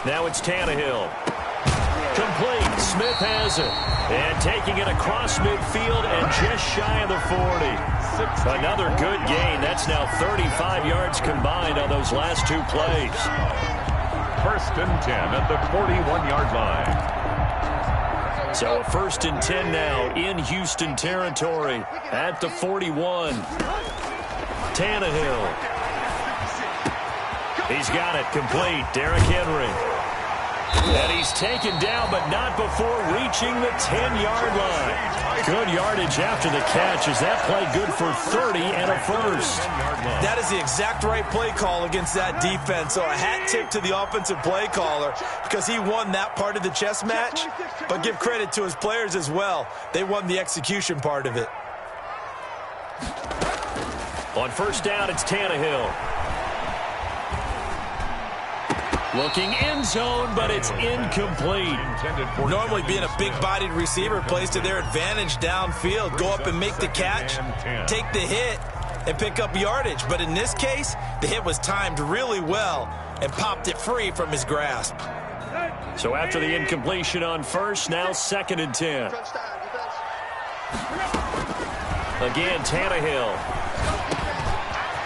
Now it's Tannehill. Complete. Smith has it. And taking it across midfield and just shy of the 40. Another good gain. That's now 35 yards combined on those last 2 plays. 1st and 10 at the 41-yard line. So a 1st and 10 now in Houston territory at the 41. Tannehill. He's got it complete. Derrick Henry. And he's taken down, but not before reaching the 10-yard line. Good yardage after the catch. Is that play good for 30 and a 1st? That is the exact right play call against that defense. So a hat tip to the offensive play caller, because he won that part of the chess match. But give credit to his players as well. They won the execution part of it. On 1st down, it's Tannehill. Looking end zone, but it's incomplete. Normally being a big-bodied receiver plays to their advantage downfield. Go up and make the catch, take the hit, and pick up yardage. But in this case, the hit was timed really well and popped it free from his grasp. So after the incompletion on 1st, now 2nd and 10. Again, Tannehill.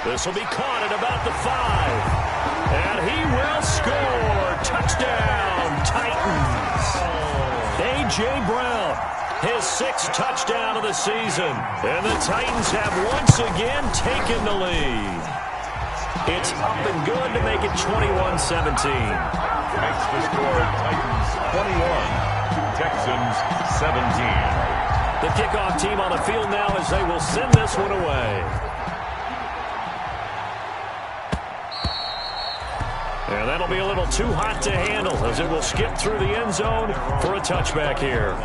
This will be caught at about the 5. And he will score. Touchdown, Titans. A.J. Brown, his 6th touchdown of the season. And the Titans have once again taken the lead. It's up and good to make it 21-17. Makes the score Titans 21, Texans 17. The kickoff team on the field now as they will send this one away. And that'll be a little too hot to handle as it will skip through the end zone for a touchback here.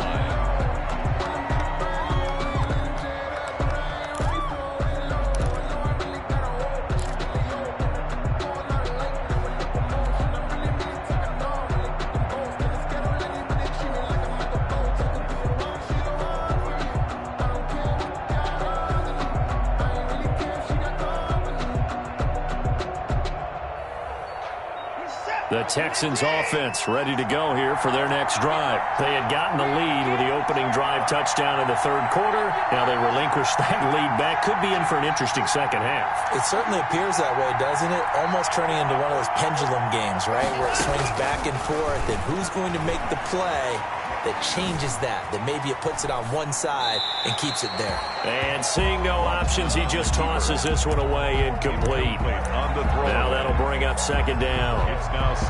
The Texans offense ready to go here for their next drive. They had gotten the lead with the opening drive touchdown in the third quarter. Now they relinquish that lead back. Could be in for an interesting second half. It certainly appears that way, doesn't it? Almost turning into one of those pendulum games, right? Where it swings back and forth, and who's going to make the play that changes that maybe it puts it on one side and keeps it there. And seeing no options, he just tosses this one away incomplete. Now that'll bring up second down.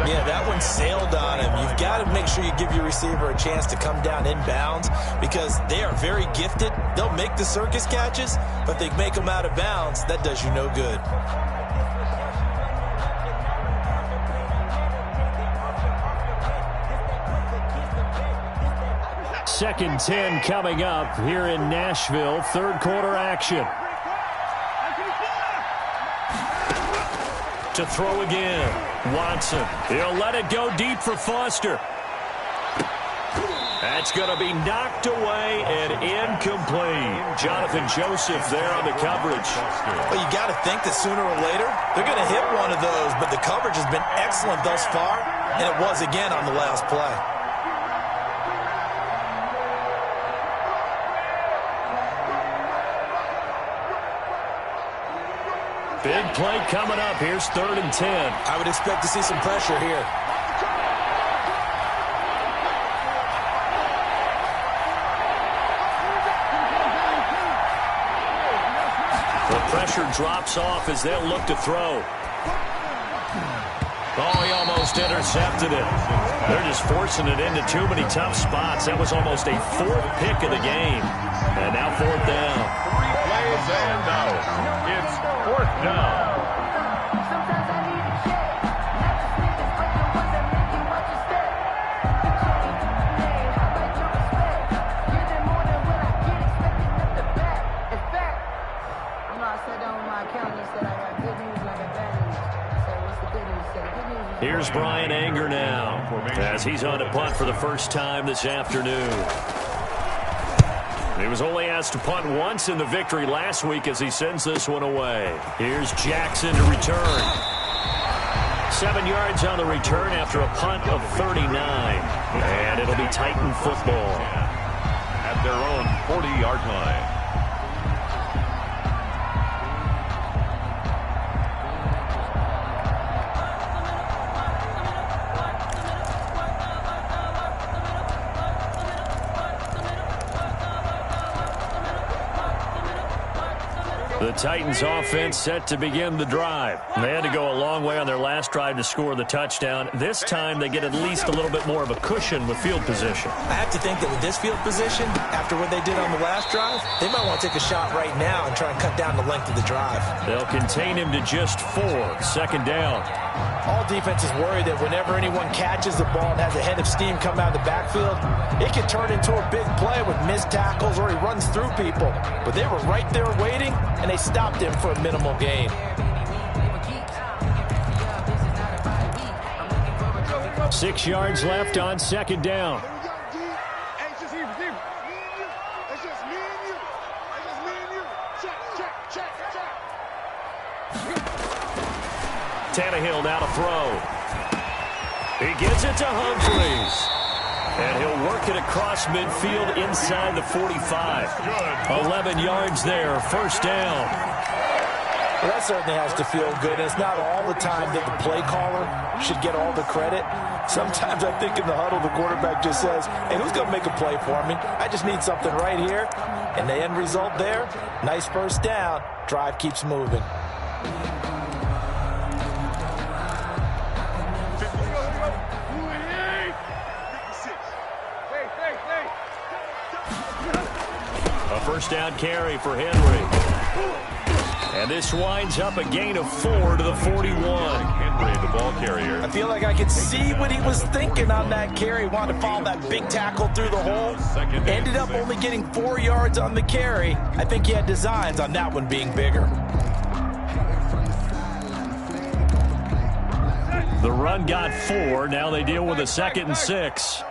Yeah, that one sailed on him. You've got to make sure you give your receiver a chance to come down inbounds because they are very gifted. They'll make the circus catches, but if they make them out of bounds, that does you no good. Second 10 coming up here in Nashville. Third quarter action. To throw again. Watson. He'll let it go deep for Foster. That's going to be knocked away and incomplete. Jonathan Joseph there on the coverage. Well, you got to think that sooner or later they're going to hit one of those, but the coverage has been excellent thus far, and it was again on the last play. Big play coming up. Here's 3rd and 10. I would expect to see some pressure here. The pressure drops off as they'll look to throw. Oh, he almost intercepted it. They're just forcing it into too many tough spots. That was almost a 4th pick of the game. And now 4th down. 3 plays and out. It's 4th down. Here's Brian Anger now as he's on to punt for the first time this afternoon. He was only asked to punt once in the victory last week as he sends this one away. Here's Jackson to return. 7 yards on the return after a punt of 39. And it'll be Titan football at their own 40-yard line. The Titans offense set to begin the drive. They had to go a long way on their last drive to score the touchdown. This time they get at least a little bit more of a cushion with field position. I have to think that with this field position, after what they did on the last drive, they might want to take a shot right now and try and cut down the length of the drive. They'll contain him to just 4. 2nd down. All defenses worry that whenever anyone catches the ball and has a head of steam come out of the backfield, it can turn into a big play with missed tackles or he runs through people. But they were right there waiting, and they stopped him for a minimal gain. Six yards left on 2nd down. Tannehill now to throw. He gets it to Humphries. And he'll work it across midfield inside the 45. 11 yards there, 1st down. Well, that certainly has to feel good. And it's not all the time that the play caller should get all the credit. Sometimes I think in the huddle, the quarterback just says, hey, who's going to make a play for me? I just need something right here. And the end result there, nice 1st down. Drive keeps moving. first down carry for Henry. And this winds up a gain of 4 to the 41. Henry, the ball carrier. I feel like I could see what he was thinking on that carry. Wanted to follow that big tackle through the hole. Ended up only getting 4 yards on the carry. I think he had designs on that one being bigger. The run got 4. Now they deal with a 2nd and 6.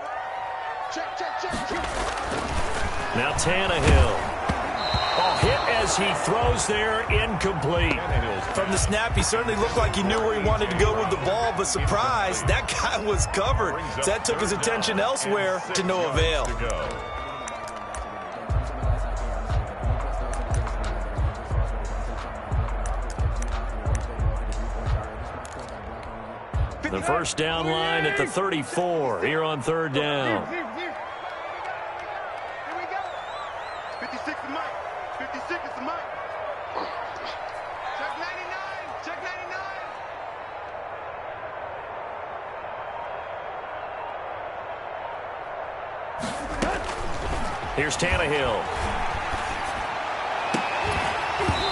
Now Tannehill. Hit as he throws there, incomplete. From the snap, he certainly looked like he knew where he wanted to go with the ball, but surprise, that guy was covered. So that took his attention elsewhere to no avail. The first down line at the 34 here on 3rd down. Here we go. 56 is Mike. 56 is the Mike. Check 99. Check 99. Here's Tannehill.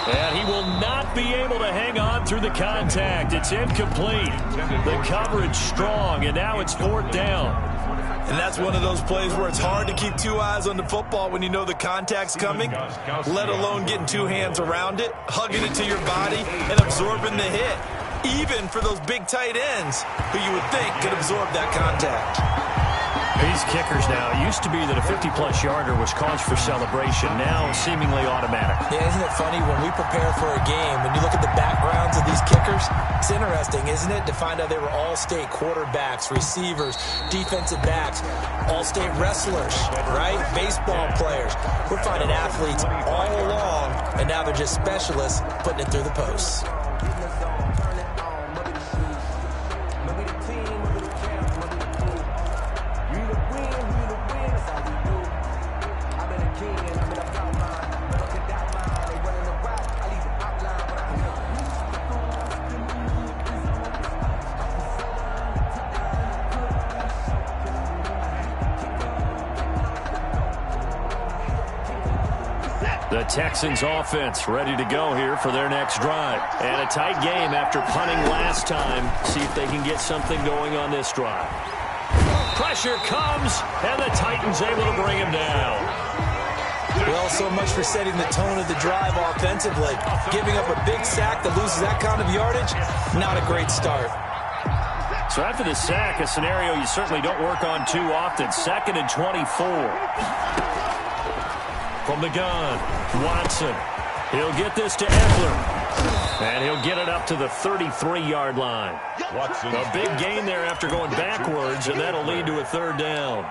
And he will not be able to hang on through the contact. It's incomplete. The coverage strong, and now it's 4th down. And that's one of those plays where it's hard to keep 2 eyes on the football when you know the contact's coming, let alone getting 2 hands around it, hugging it to your body, and absorbing the hit. Even for those big tight ends who you would think could absorb that contact. These kickers now, it used to be that a 50-plus yarder was cause for celebration. Now seemingly automatic. Yeah, isn't it funny when we prepare for a game, when you look at the backgrounds of these kickers, it's interesting, isn't it, to find out they were all-state quarterbacks, receivers, defensive backs, all-state wrestlers, right? Baseball players. We're finding athletes all along, and now they're just specialists putting it through the posts. The Texans offense ready to go here for their next drive. And a tight game after punting last time. See if they can get something going on this drive. Pressure comes, and the Titans able to bring him down. Well, so much for setting the tone of the drive offensively. Giving up a big sack that loses that kind of yardage, not a great start. So after the sack, a scenario you certainly don't work on too often. 2nd and 24. From the gun, Watson. He'll get this to Eckler. And he'll get it up to the 33-yard line. Watson. A big gain there after going backwards, and that'll lead to a 3rd down.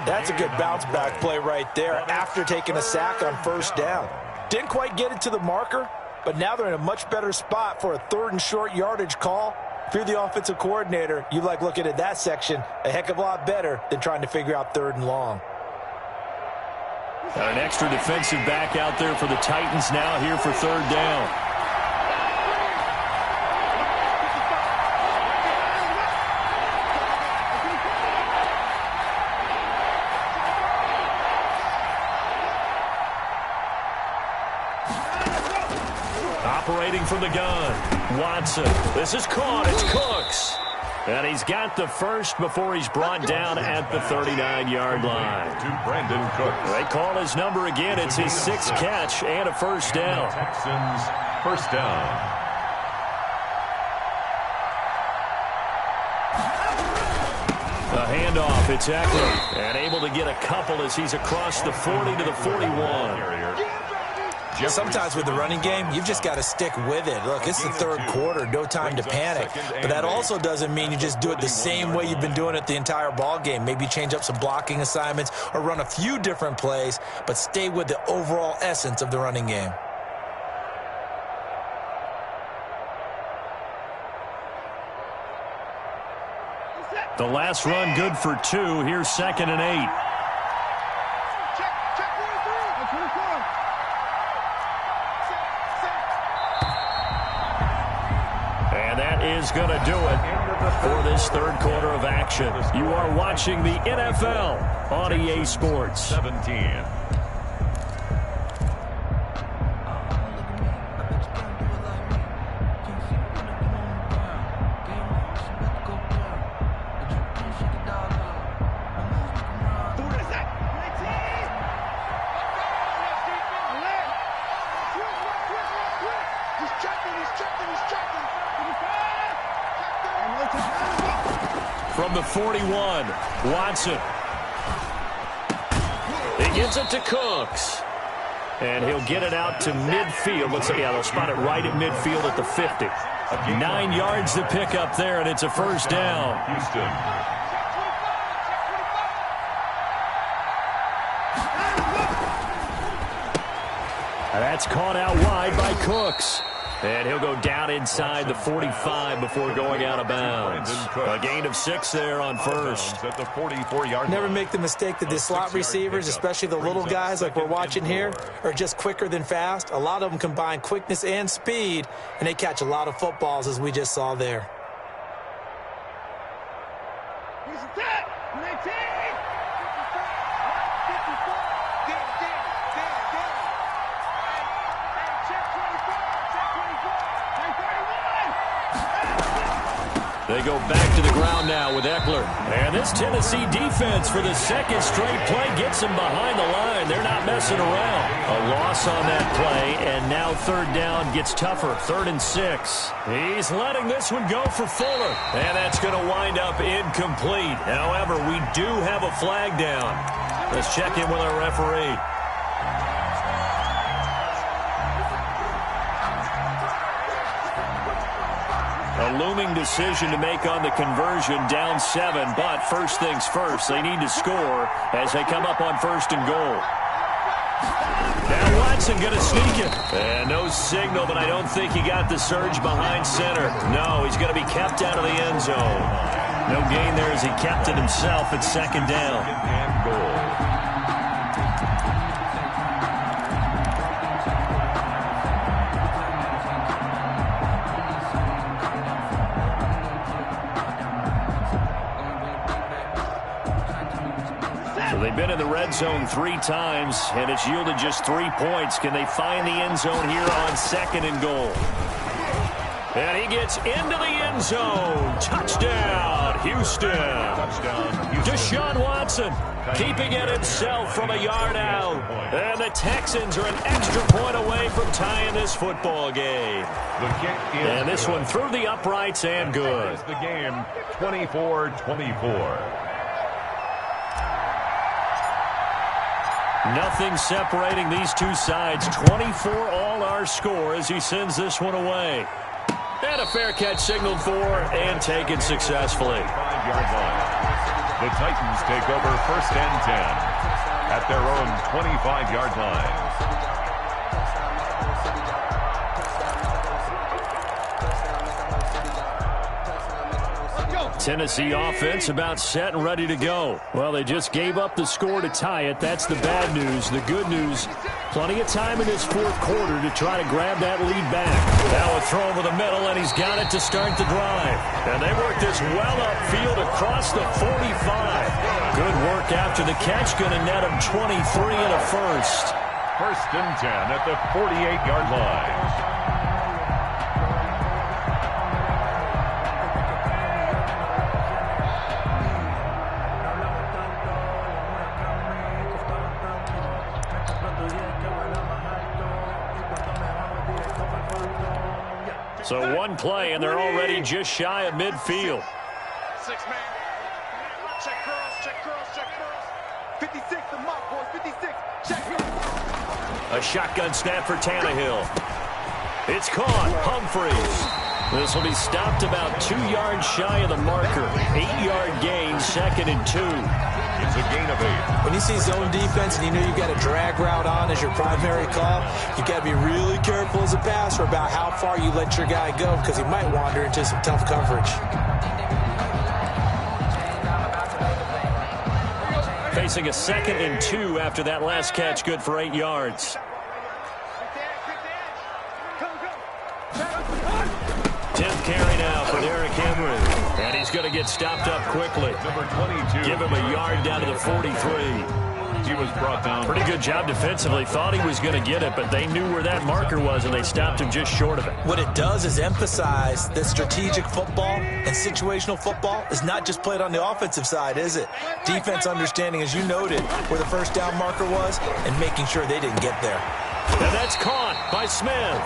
That's a good bounce-back play right there after taking a sack on 1st down. Didn't quite get it to the marker, but now they're in a much better spot for a 3rd and short yardage call. If you're the offensive coordinator, you like looking at that section a heck of a lot better than trying to figure out 3rd and long. An extra defensive back out there for the Titans now here for 3rd down. Operating from the gun, Watson. This is caught. It's Cooks. And he's got the first before he's brought down at the 39-yard line. To Brandon Cooks. They call his number again. It's his 6th catch and a 1st down. Texans, 1st down. A handoff. It's Eckler. And able to get a couple as he's across the 40 to the 41. Sometimes with the running game, you've just got to stick with it. Look, it's the 3rd quarter, no time to panic. But that also doesn't mean you just do it the same way you've been doing it the entire ball game. Maybe change up some blocking assignments or run a few different plays, but stay with the overall essence of the running game. The last run good for 2. Here's 2nd and 8. Is going to do it for this 3rd quarter of action. You are watching the NFL on EA Sports. 17. From the 41, Watson. He gives it to Cooks. And he'll get it out to midfield. Let's see, yeah, they'll spot it right at midfield at the 50. 9 yards to pick up there, and it's a first down. Houston. And that's caught out wide by Cooks. And he'll go down inside the 45 before going out of bounds. A gain of 6 there on first. At the 44-yard Never line. make the mistake that the slot receivers, especially the little guys like we're watching here, are just quicker than fast. A lot of them combine quickness and speed, and they catch a lot of footballs, as we just saw there. They go back to the ground now with Eckler. And this Tennessee defense for the second straight play gets them behind the line. They're not messing around. A loss on that play, and now third down gets tougher. 3rd and 6. He's letting this one go for Fuller. And that's going to wind up incomplete. However, we do have a flag down. Let's check in with our referee. A looming decision to make on the conversion, down 7, but first things first, they need to score as they come up on 1st and goal. Now Watson going to sneak it. And no signal, but I don't think he got the surge behind center. No, he's going to be kept out of the end zone. No gain there as he kept it himself at 2nd down. And goal. They've been in the red zone 3 times, and it's yielded just 3 points. Can they find the end zone here on 2nd and goal? And he gets into the end zone. Touchdown, Houston. Touchdown, Houston. Deshaun Watson keeping it himself from a yard out. And the Texans are an extra point away from tying this football game. The kick is And this one through the uprights and good. the game 24-24. Nothing separating these two sides. 24 all our score as he sends this one away. And a fair catch signaled for and taken successfully. 5-yard line. The Titans take over 1st and 10 at their own 25-yard line. Tennessee offense about set and ready to go. Well, they just gave up the score to tie it. That's the bad news. The good news, plenty of time in this 4th quarter to try to grab that lead back. Now a throw over the middle, and he's got it to start the drive. And they work this well upfield across the 45. Good work after the catch. Going to net him 23 and a first. 1st and 10 at the 48-yard line. So one play, and they're already just shy of midfield. 6-man. Check curls, check curls, check curls. 56, the mock boys, 56. Check curls. A shotgun snap for Tannehill. It's caught. Humphreys. This will be stopped about 2 yards shy of the marker. 8-yard gain, 2nd and 2. It's a gain of 8. When you see zone defense and you know you've got a drag route on as your primary call, you've got to be really careful as a passer about how far you let your guy go because he might wander into some tough coverage. Facing a 2nd and 2 after that last catch, good for 8 yards. 10th carry now for Derrick Henry. And he's going to get stopped up quickly. Number 22. Give him a yard down to the 43. He was brought down. Pretty good job defensively. Thought he was going to get it, but they knew where that marker was, and they stopped him just short of it. What it does is emphasize that strategic football and situational football is not just played on the offensive side, is it? Defense understanding, as you noted, where the 1st down marker was and making sure they didn't get there. And that's caught by Smith.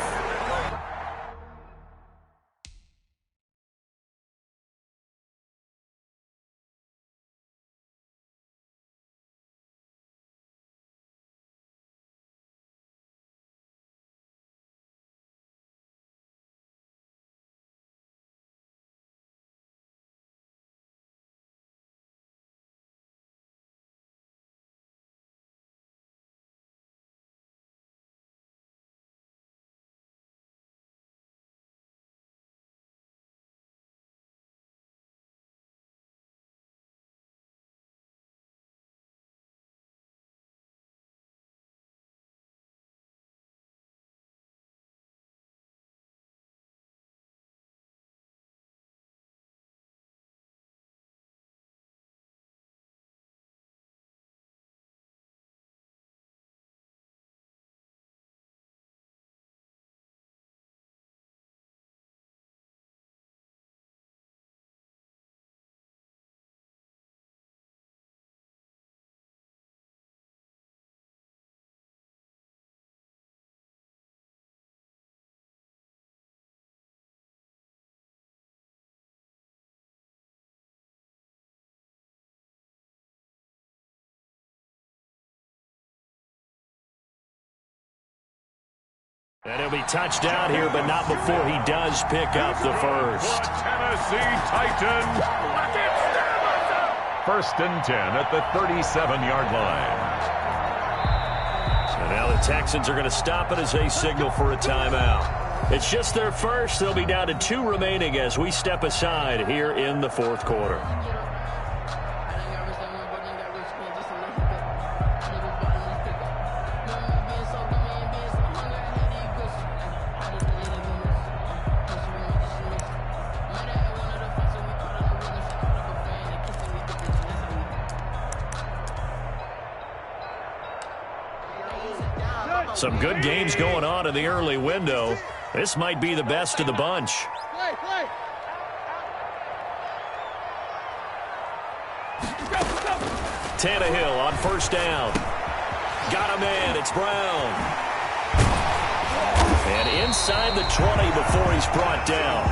And he'll be touchdown here, but not before he does pick up the first. Tennessee Titans. First and 10 at the 37-yard line. So now the Texans are going to stop it as they signal for a timeout. It's just their first. They'll be down to 2 remaining as we step aside here in the fourth quarter. Some good games going on in the early window. This might be the best of the bunch. Tannehill on first down. Got a man. It's Brown. And inside the 20 before he's brought down.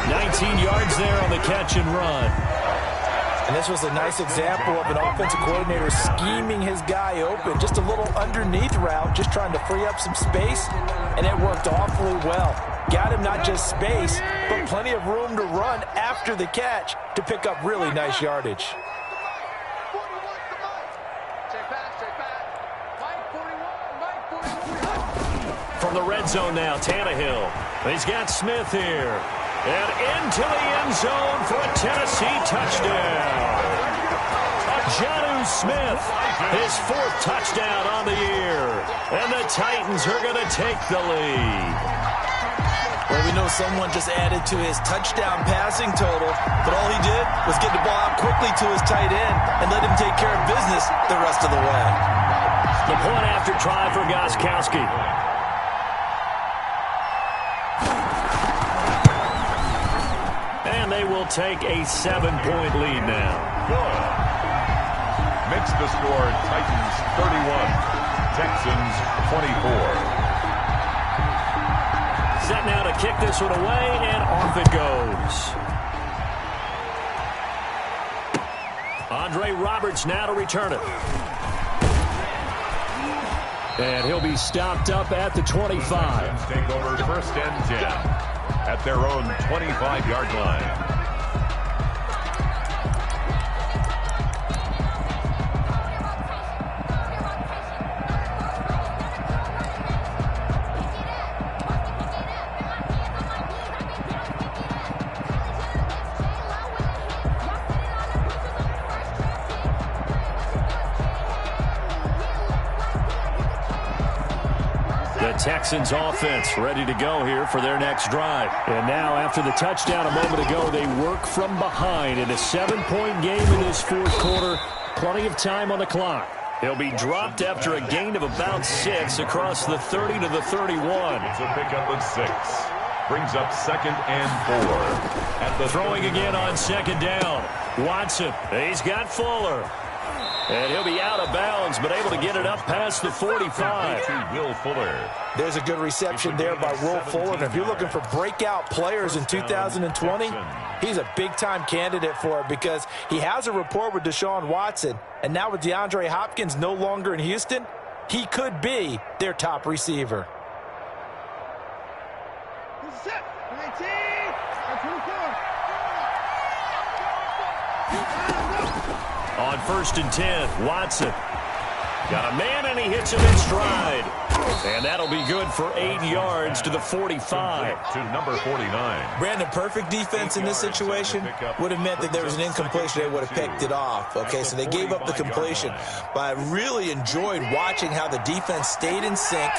19 yards there on the catch and run. And this was a nice example of an offensive coordinator scheming his guy open. Just a little underneath route, just trying to free up some space, and it worked awfully well. Got him not just space, but plenty of room to run after the catch to pick up really nice yardage. From the red zone now, Tannehill. He's got Smith here. And into the end zone for a Tennessee touchdown. Jonnu Smith, his 4th touchdown on the year. And the Titans are going to take the lead. Well, we know someone just added to his touchdown passing total, but all he did was get the ball out quickly to his tight end and let him take care of business the rest of the way. The point after try for Gostkowski. They will take a 7-point lead now. Good. Makes the score Titans 31, Texans 24. Set now to kick this one away, and off it goes. Andre Roberts now to return it. And he'll be stopped up at the 25. Take over first and 10 at their own 25-yard line. Texans offense ready to go here for their next drive. And now after the touchdown a moment ago, they work from behind in a 7-point game in this fourth quarter. Plenty of time on the clock. He'll be dropped after a gain of about 6 across the 30 to the 31. It's a pickup of 6. Brings up 2nd and 4. At the throwing again on 2nd down. Watson, he's got Fuller. And he'll be out of bounds, but able to get it up past the 45. To Will Fuller. There's a good reception there by Will Fuller. And if you're looking for breakout players in 2020, he's a big-time candidate for it because he has a rapport with Deshaun Watson. And now with DeAndre Hopkins no longer in Houston, he could be their top receiver. On 1st and 10, Watson. Got a man, and he hits him in stride. And that'll be good for 8 yards to the 45. To number 49. Brandon, perfect defense in this situation would have meant that there was an incompletion. They would have picked it off. Okay, so they gave up the completion. But I really enjoyed watching how the defense stayed in sync,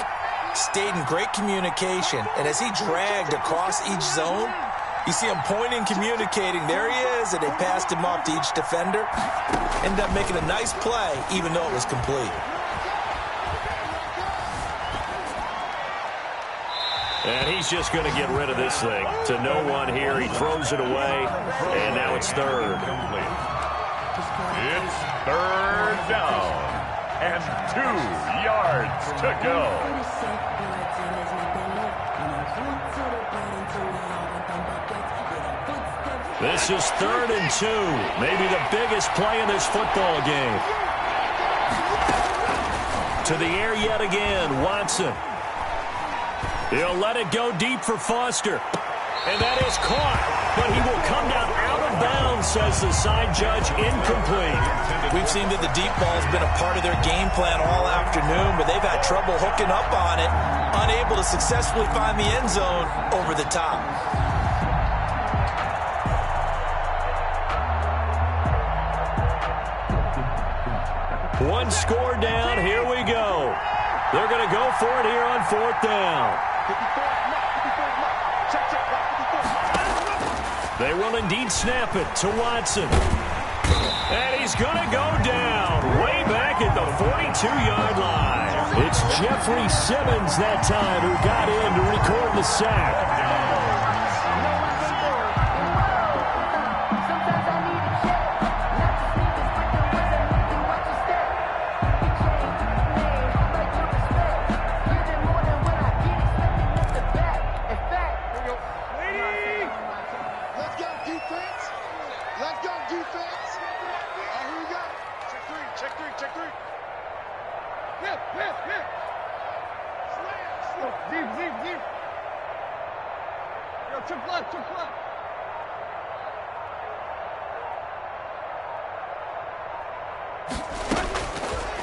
stayed in great communication. And as he dragged across each zone, you see him pointing, communicating. There he is, and they passed him off to each defender. Ended up making a nice play, even though it was complete. And he's just going to get rid of this thing. To no one here. He throws it away, and now it's 3rd. It's 3rd down, and 2 yards to go. This is 3rd and 2. Maybe the biggest play in this football game. To the air yet again, Watson. He'll let it go deep for Foster. And that is caught, but he will come down out of bounds, says the side judge, incomplete. We've seen that the deep ball has been a part of their game plan all afternoon, but they've had trouble hooking up on it, unable to successfully find the end zone over the top. One score down, here we go. They're going to go for it here on 4th down. They will indeed snap it to Watson. And he's going to go down way back at the 42-yard line. It's Jeffrey Simmons that time who got in to record the sack.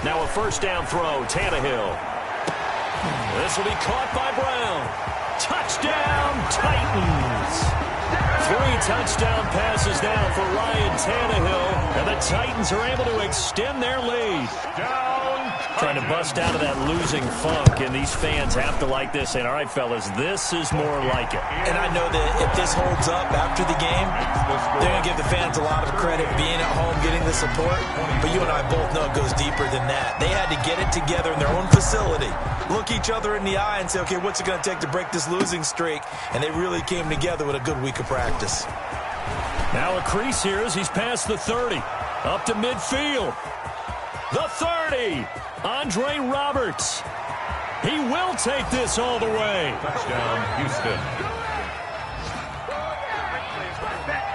Now a first down throw, Tannehill. This will be caught by Brown. Touchdown, Titans. 3 touchdown passes now for Ryan Tannehill, and the Titans are able to extend their lead. Trying to bust out of that losing funk, and these fans have to like this. And all right, fellas, this is more like it. And I know that if this holds up after the game, they're going to give the fans a lot of credit being at home, getting the support. But you and I both know it goes deeper than that. They had to get it together in their own facility, look each other in the eye and say, okay, what's it going to take to break this losing streak? And they really came together with a good week of practice. Now a crease here as he's past the 30. Up to midfield. The 30. Andre Roberts. He will take this all the way. Touchdown, Houston.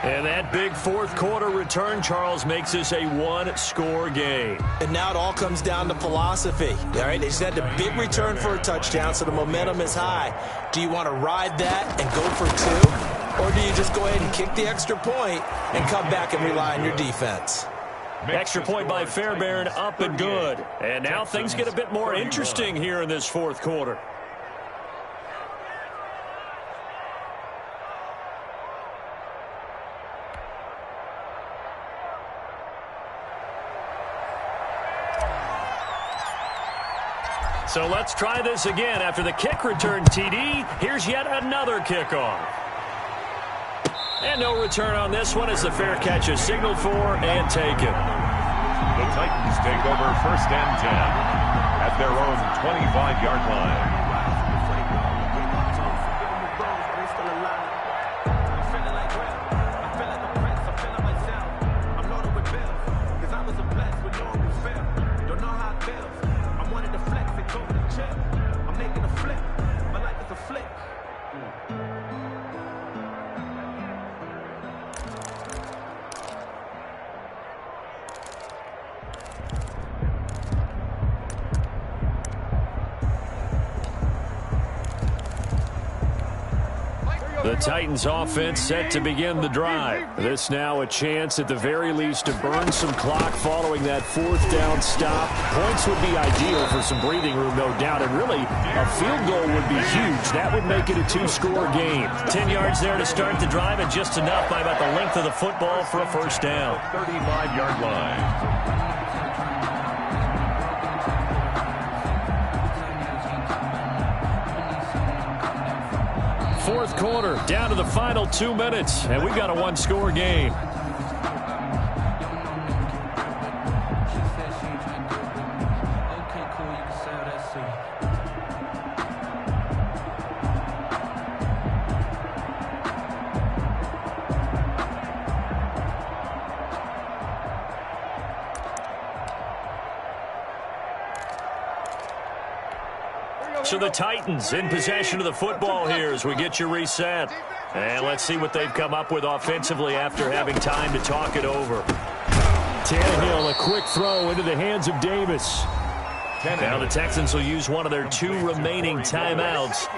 And that big 4th quarter return, Charles, makes this a 1-score game. And now it all comes down to philosophy. All right, they just had a big return for a touchdown, so the momentum is high. Do you want to ride that and go for 2? Or do you just go ahead and kick the extra point and come back and rely on your defense? Extra point by Fairbairn, up and good. And now things get a bit more interesting here in this 4th quarter. So let's try this again. After the kick return TD, here's yet another kickoff. And no return on this one as the fair catch is signaled for and taken. The Titans take over 1st and 10 at their own 25-yard line. The Titans offense set to begin the drive. This now a chance at the very least to burn some clock following that 4th down stop. Points would be ideal for some breathing room, no doubt. And really, a field goal would be huge. That would make it a 2-score game. 10 yards there to start the drive and just enough by about the length of the football for a first down. 35-yard line. 4th quarter, down to the final 2 minutes, and we've got a 1-score game. So the Titans in possession of the football here as we get you reset. And let's see what they've come up with offensively after having time to talk it over. Tannehill, a quick throw into the hands of Davis. Now the Texans will use one of their 2 remaining timeouts.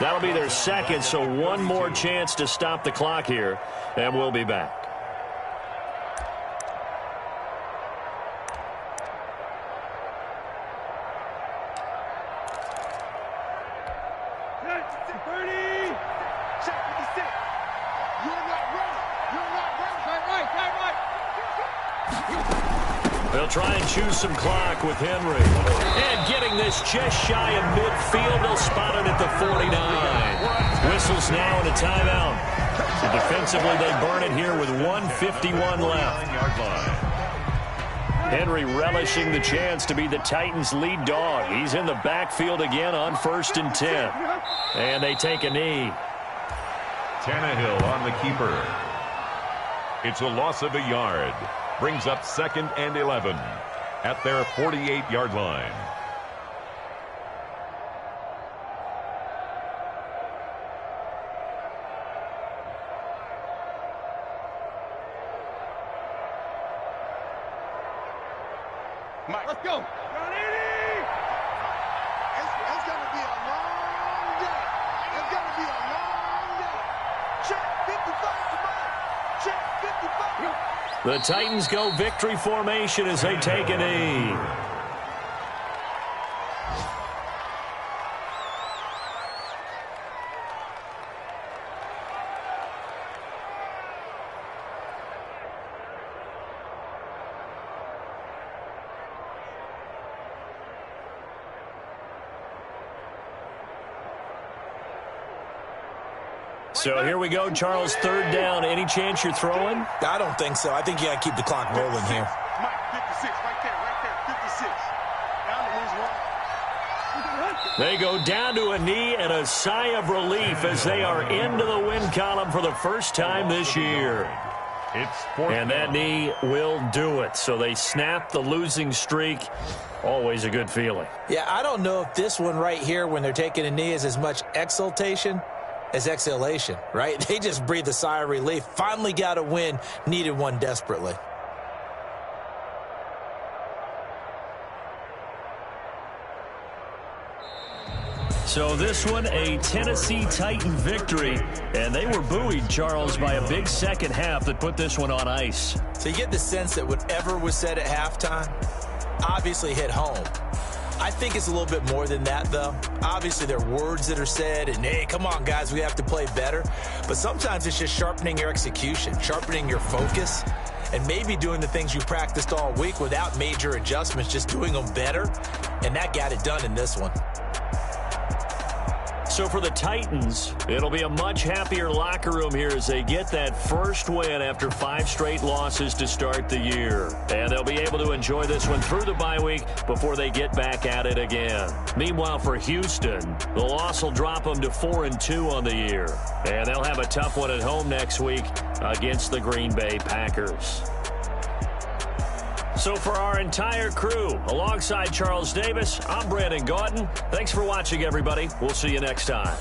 That'll be their second, so one more chance to stop the clock here, and we'll be back. They'll try and choose some clock with Henry. And getting this just shy of midfield, they'll spot it at the 49. Whistles now and a timeout. So defensively, they burn it here with 1:51 left. Henry relishing the chance to be the Titans' lead dog. He's in the backfield again on 1st and 10. And they take a knee. Tannehill on the keeper. It's a loss of a yard. Brings up 2nd and 11 at their 48-yard line. Mike, let's go. It's going to be a long day. It's going to be a long day. Check 55 to Mike. Check 55. The Titans go victory formation as they take a knee. So here we go, Charles, 3rd down. Any chance you're throwing? I don't think so. I think you got to keep the clock rolling here. Mike, 56, right there, 56. Down to lose one. They go down to a knee and a sigh of relief as they are into the win column for the first time this year. And that knee will do it. So they snap the losing streak. Always a good feeling. Yeah, I don't know if this one right here when they're taking a knee is as much exultation as exhalation, right? They just breathe a sigh of relief. Finally got a win, needed one desperately. So this one, a Tennessee Titan victory. And they were buoyed, Charles, by a big second half that put this one on ice. So you get the sense that whatever was said at halftime obviously hit home. I think it's a little bit more than that, though. Obviously, there are words that are said, and, hey, come on, guys, we have to play better. But sometimes it's just sharpening your execution, sharpening your focus, and maybe doing the things you practiced all week without major adjustments, just doing them better. And that got it done in this one. So for the Titans, it'll be a much happier locker room here as they get that first win after 5 straight losses to start the year. And they'll be able to enjoy this one through the bye week before they get back at it again. Meanwhile, for Houston, the loss will drop them to 4-2 on the year. And they'll have a tough one at home next week against the Green Bay Packers. So for our entire crew, alongside Charles Davis, I'm Brandon Gautin. Thanks for watching, everybody. We'll see you next time.